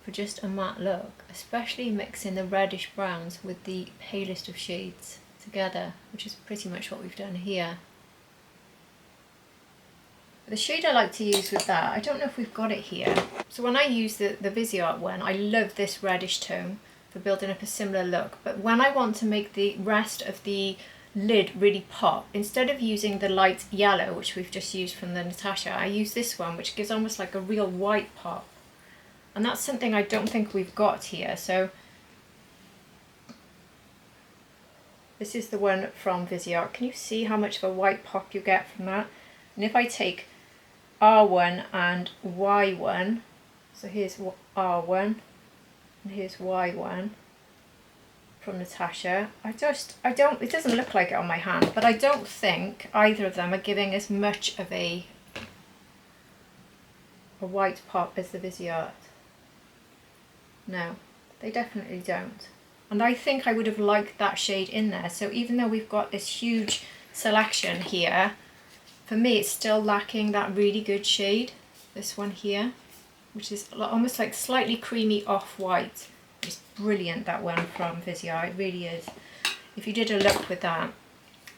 for just a matte look, especially mixing the reddish browns with the palest of shades together, which is pretty much what we've done here. The shade I like to use with that, I don't know if we've got it here. So when I use the Viseart one, I love this reddish tone for building up a similar look. But when I want to make the rest of the lid really pop, instead of using the light yellow, which we've just used from the Natasha, I use this one, which gives almost like a real white pop. And that's something I don't think we've got here. So this is the one from Viseart. Can you see how much of a white pop you get from that? And if I take R1 and Y1, so here's R1 and here's Y1 from Natasha. it doesn't look like it on my hand, but I don't think either of them are giving as much of a white pop as the Viseart. No, they definitely don't. And I think I would have liked that shade in there. So even though we've got this huge selection here, for me it's still lacking that really good shade, this one here, which is almost like slightly creamy off-white. It's brilliant, that one from Viseart, it really is. If you did a look with that,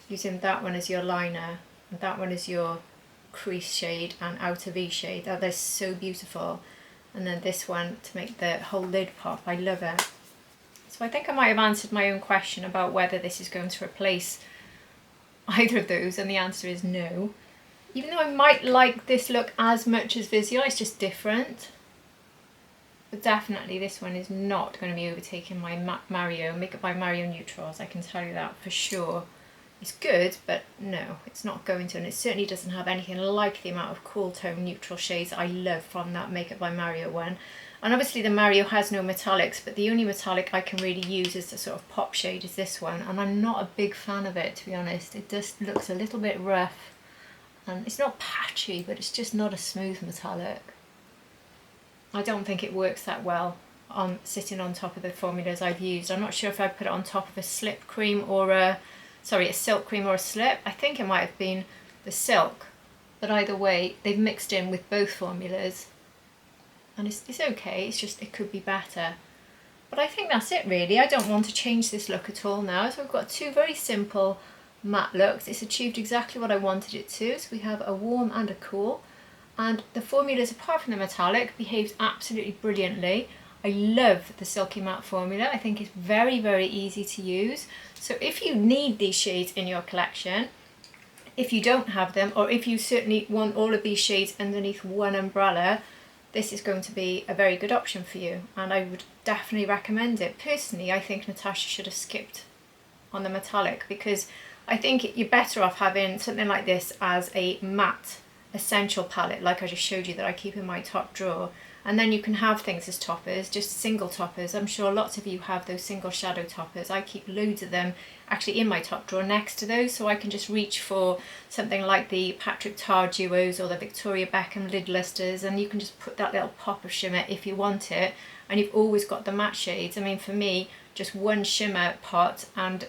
using that one as your liner, and that one as your crease shade and outer V shade, they're so beautiful. And then this one to make the whole lid pop, I love it. So I think I might have answered my own question about whether this is going to replace either of those, and the answer is no. Even though I might like this look as much as Viseart, it's just different. But definitely this one is not going to be overtaking my Makeup by Mario Neutrals, I can tell you that for sure. It's good, but no, it's not going to, and it certainly doesn't have anything like the amount of cool tone neutral shades I love from that Makeup by Mario one. And obviously the Mario has no metallics, but the only metallic I can really use as a sort of pop shade is this one, and I'm not a big fan of it, to be honest. It just looks a little bit rough, and it's not patchy, but it's just not a smooth metallic. I don't think it works that well on sitting on top of the formulas I've used. I'm not sure if I put it on top of a slip cream or a silk cream or a slip. I think it might have been the silk, but either way they've mixed in with both formulas, and it's okay, it's just it could be better. But I think that's it really. I don't want to change this look at all now. So we've got two very simple matte looks. It's achieved exactly what I wanted it to. So we have a warm and a cool, and the formulas, apart from the metallic, behaves absolutely brilliantly. I love the Silky Matte formula. I think it's very, very easy to use. So if you need these shades in your collection, if you don't have them, or if you certainly want all of these shades underneath one umbrella, this is going to be a very good option for you, and I would definitely recommend it. Personally, I think Natasha should have skipped on the metallic, because I think you're better off having something like this as a matte essential palette, like I just showed you that I keep in my top drawer, and then you can have things as toppers, just single toppers. I'm sure lots of you have those single shadow toppers. I keep loads of them actually in my top drawer next to those, so I can just reach for something like the Patrick Tar duos or the Victoria Beckham lid lusters, and you can just put that little pop of shimmer if you want it, and you've always got the matte shades. I mean, for me, just one shimmer pot and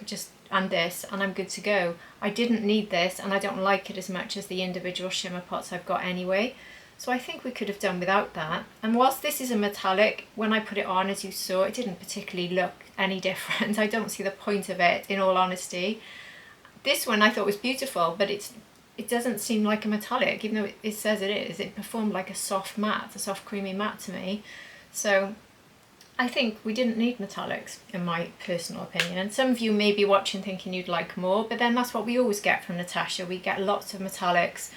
this, and I'm good to go. I didn't need this, and I don't like it as much as the individual shimmer pots I've got anyway. So I think we could have done without that. And whilst this is a metallic, when I put it on, as you saw, it didn't particularly look any different. I don't see the point of it, in all honesty. This one I thought was beautiful, but it doesn't seem like a metallic, even though it says it is. It performed like a soft matte, a soft creamy matte to me. So I think we didn't need metallics, in my personal opinion. And some of you may be watching thinking you'd like more, but then that's what we always get from Natasha. We get lots of metallics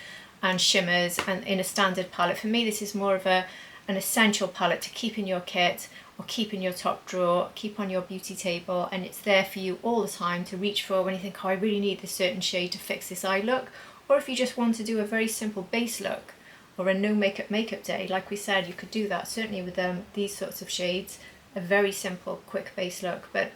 and shimmers and in a standard palette. For me, this is more of an essential palette to keep in your kit or keep in your top drawer, keep on your beauty table, and it's there for you all the time to reach for when you think, oh, I really need this certain shade to fix this eye look, or if you just want to do a very simple base look or a no makeup day. Like we said, you could do that certainly with these sorts of shades, a very simple quick base look. But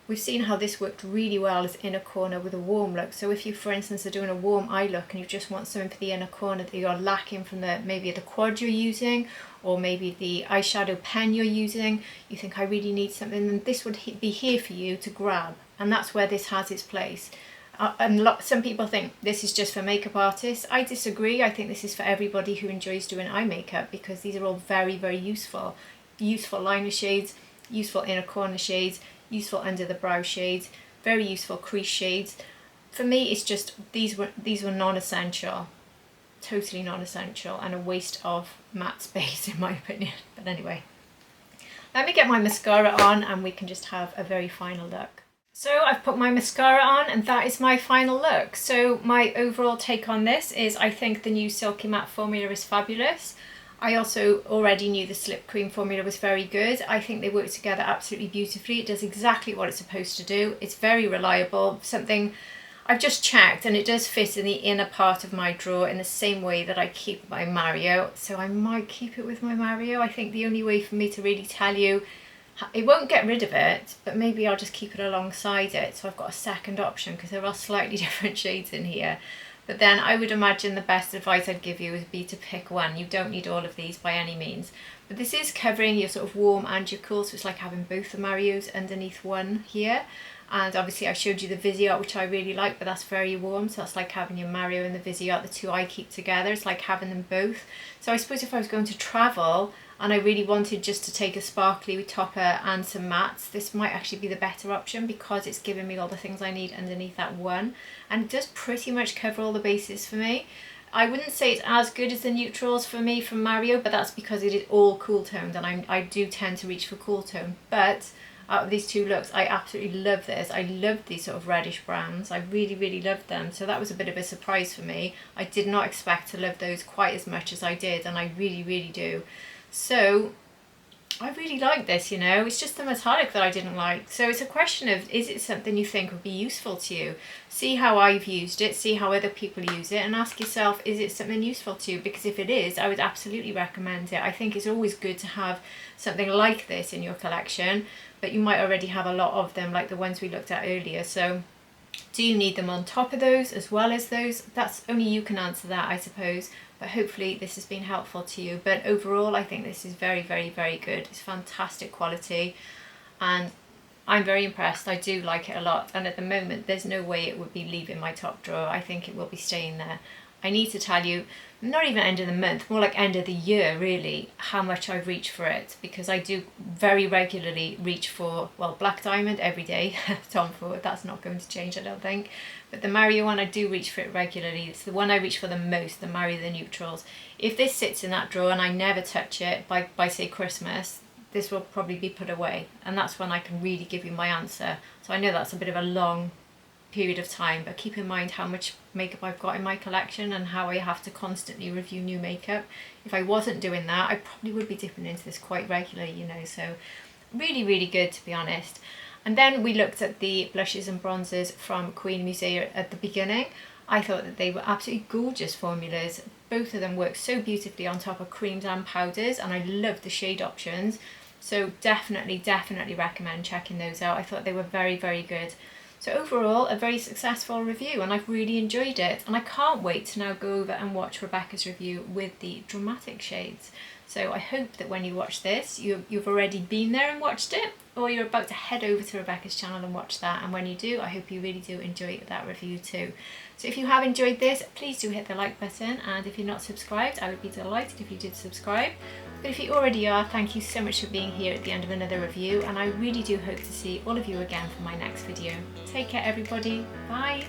we've seen how this worked really well as inner corner with a warm look. So if you, for instance, are doing a warm eye look and you just want something for the inner corner that you're lacking from maybe the quad you're using, or maybe the eyeshadow pen you're using, you think I really need something, then this would be here for you to grab. And that's where this has its place. Some people think this is just for makeup artists. I disagree. I think this is for everybody who enjoys doing eye makeup, because these are all very, very useful. Useful liner shades, useful inner corner shades, useful under the brow shades, very useful crease shades. For me, it's just these were non-essential, totally non-essential, and a waste of matte space in my opinion. But anyway, let me get my mascara on and we can just have a very final look. So I've put my mascara on and that is my final look. So my overall take on this is I think the new Silky Matte formula is fabulous. I also already knew the Slip Cream formula was very good. I think they work together absolutely beautifully. It does exactly what it's supposed to do. It's very reliable, something I've just checked, and it does fit in the inner part of my drawer in the same way that I keep my Mario. So I might keep it with my Mario. I think the only way for me to really tell you, it won't get rid of it, but maybe I'll just keep it alongside it. So I've got a second option because there are slightly different shades in here. But then I would imagine the best advice I'd give you would be to pick one. You don't need all of these by any means. But this is covering your sort of warm and your cool, so it's like having both the Marios underneath one here. And obviously I showed you the Viseart, which I really like, but that's very warm. So that's like having your Mario and the Viseart, the two I keep together. It's like having them both. So I suppose if I was going to travel and I really wanted just to take a sparkly topper and some mattes, this might actually be the better option because it's giving me all the things I need underneath that one. And it does pretty much cover all the bases for me. I wouldn't say it's as good as the neutrals for me from Mario, but that's because it is all cool toned and I do tend to reach for cool tone. But out of these two looks, I absolutely love this. I love these sort of reddish browns. I really, really loved them. So that was a bit of a surprise for me. I did not expect to love those quite as much as I did, and I really, really do. So I really like this, you know. It's just the metallic that I didn't like. So it's a question of, is it something you think would be useful to you? See how I've used it, see how other people use it, and ask yourself, is it something useful to you? Because if it is, I would absolutely recommend it. I think it's always good to have something like this in your collection, but you might already have a lot of them, like the ones we looked at earlier. So do you need them on top of those as well as those? That's only you can answer that, I suppose. But hopefully this has been helpful to you. But overall, I think this is very, very, very good. It's fantastic quality and I'm very impressed. I do like it a lot. And at the moment, there's no way it would be leaving my top drawer. I think it will be staying there. I need to tell you, not even end of the month, more like end of the year really, how much I've reached for it, because I do very regularly reach for, well, Black Diamond every day, Tom Ford, that's not going to change I don't think, but the Mercier one I do reach for it regularly. It's the one I reach for the most, the Mercier the Neutrals. If this sits in that drawer and I never touch it by say Christmas, this will probably be put away, and that's when I can really give you my answer. So I know that's a bit of a long period of time, but keep in mind how much makeup I've got in my collection and how I have to constantly review new makeup. If I wasn't doing that, I probably would be dipping into this quite regularly, you know, so really good to be honest. And then we looked at the blushes and bronzers from Queen Musia at the beginning. I thought that they were absolutely gorgeous formulas. Both of them work so beautifully on top of creams and powders, and I love the shade options, so definitely recommend checking those out. I thought they were very good. So overall, a very successful review, and I've really enjoyed it. And I can't wait to now go over and watch Rebecca's review with the dramatic shades. So I hope that when you watch this, you've already been there and watched it, or you're about to head over to Rebecca's channel and watch that. And when you do, I hope you really do enjoy that review too. So if you have enjoyed this, please do hit the like button. And if you're not subscribed, I would be delighted if you did subscribe. But if you already are, thank you so much for being here at the end of another review, and I really do hope to see all of you again for my next video. Take care everybody, bye!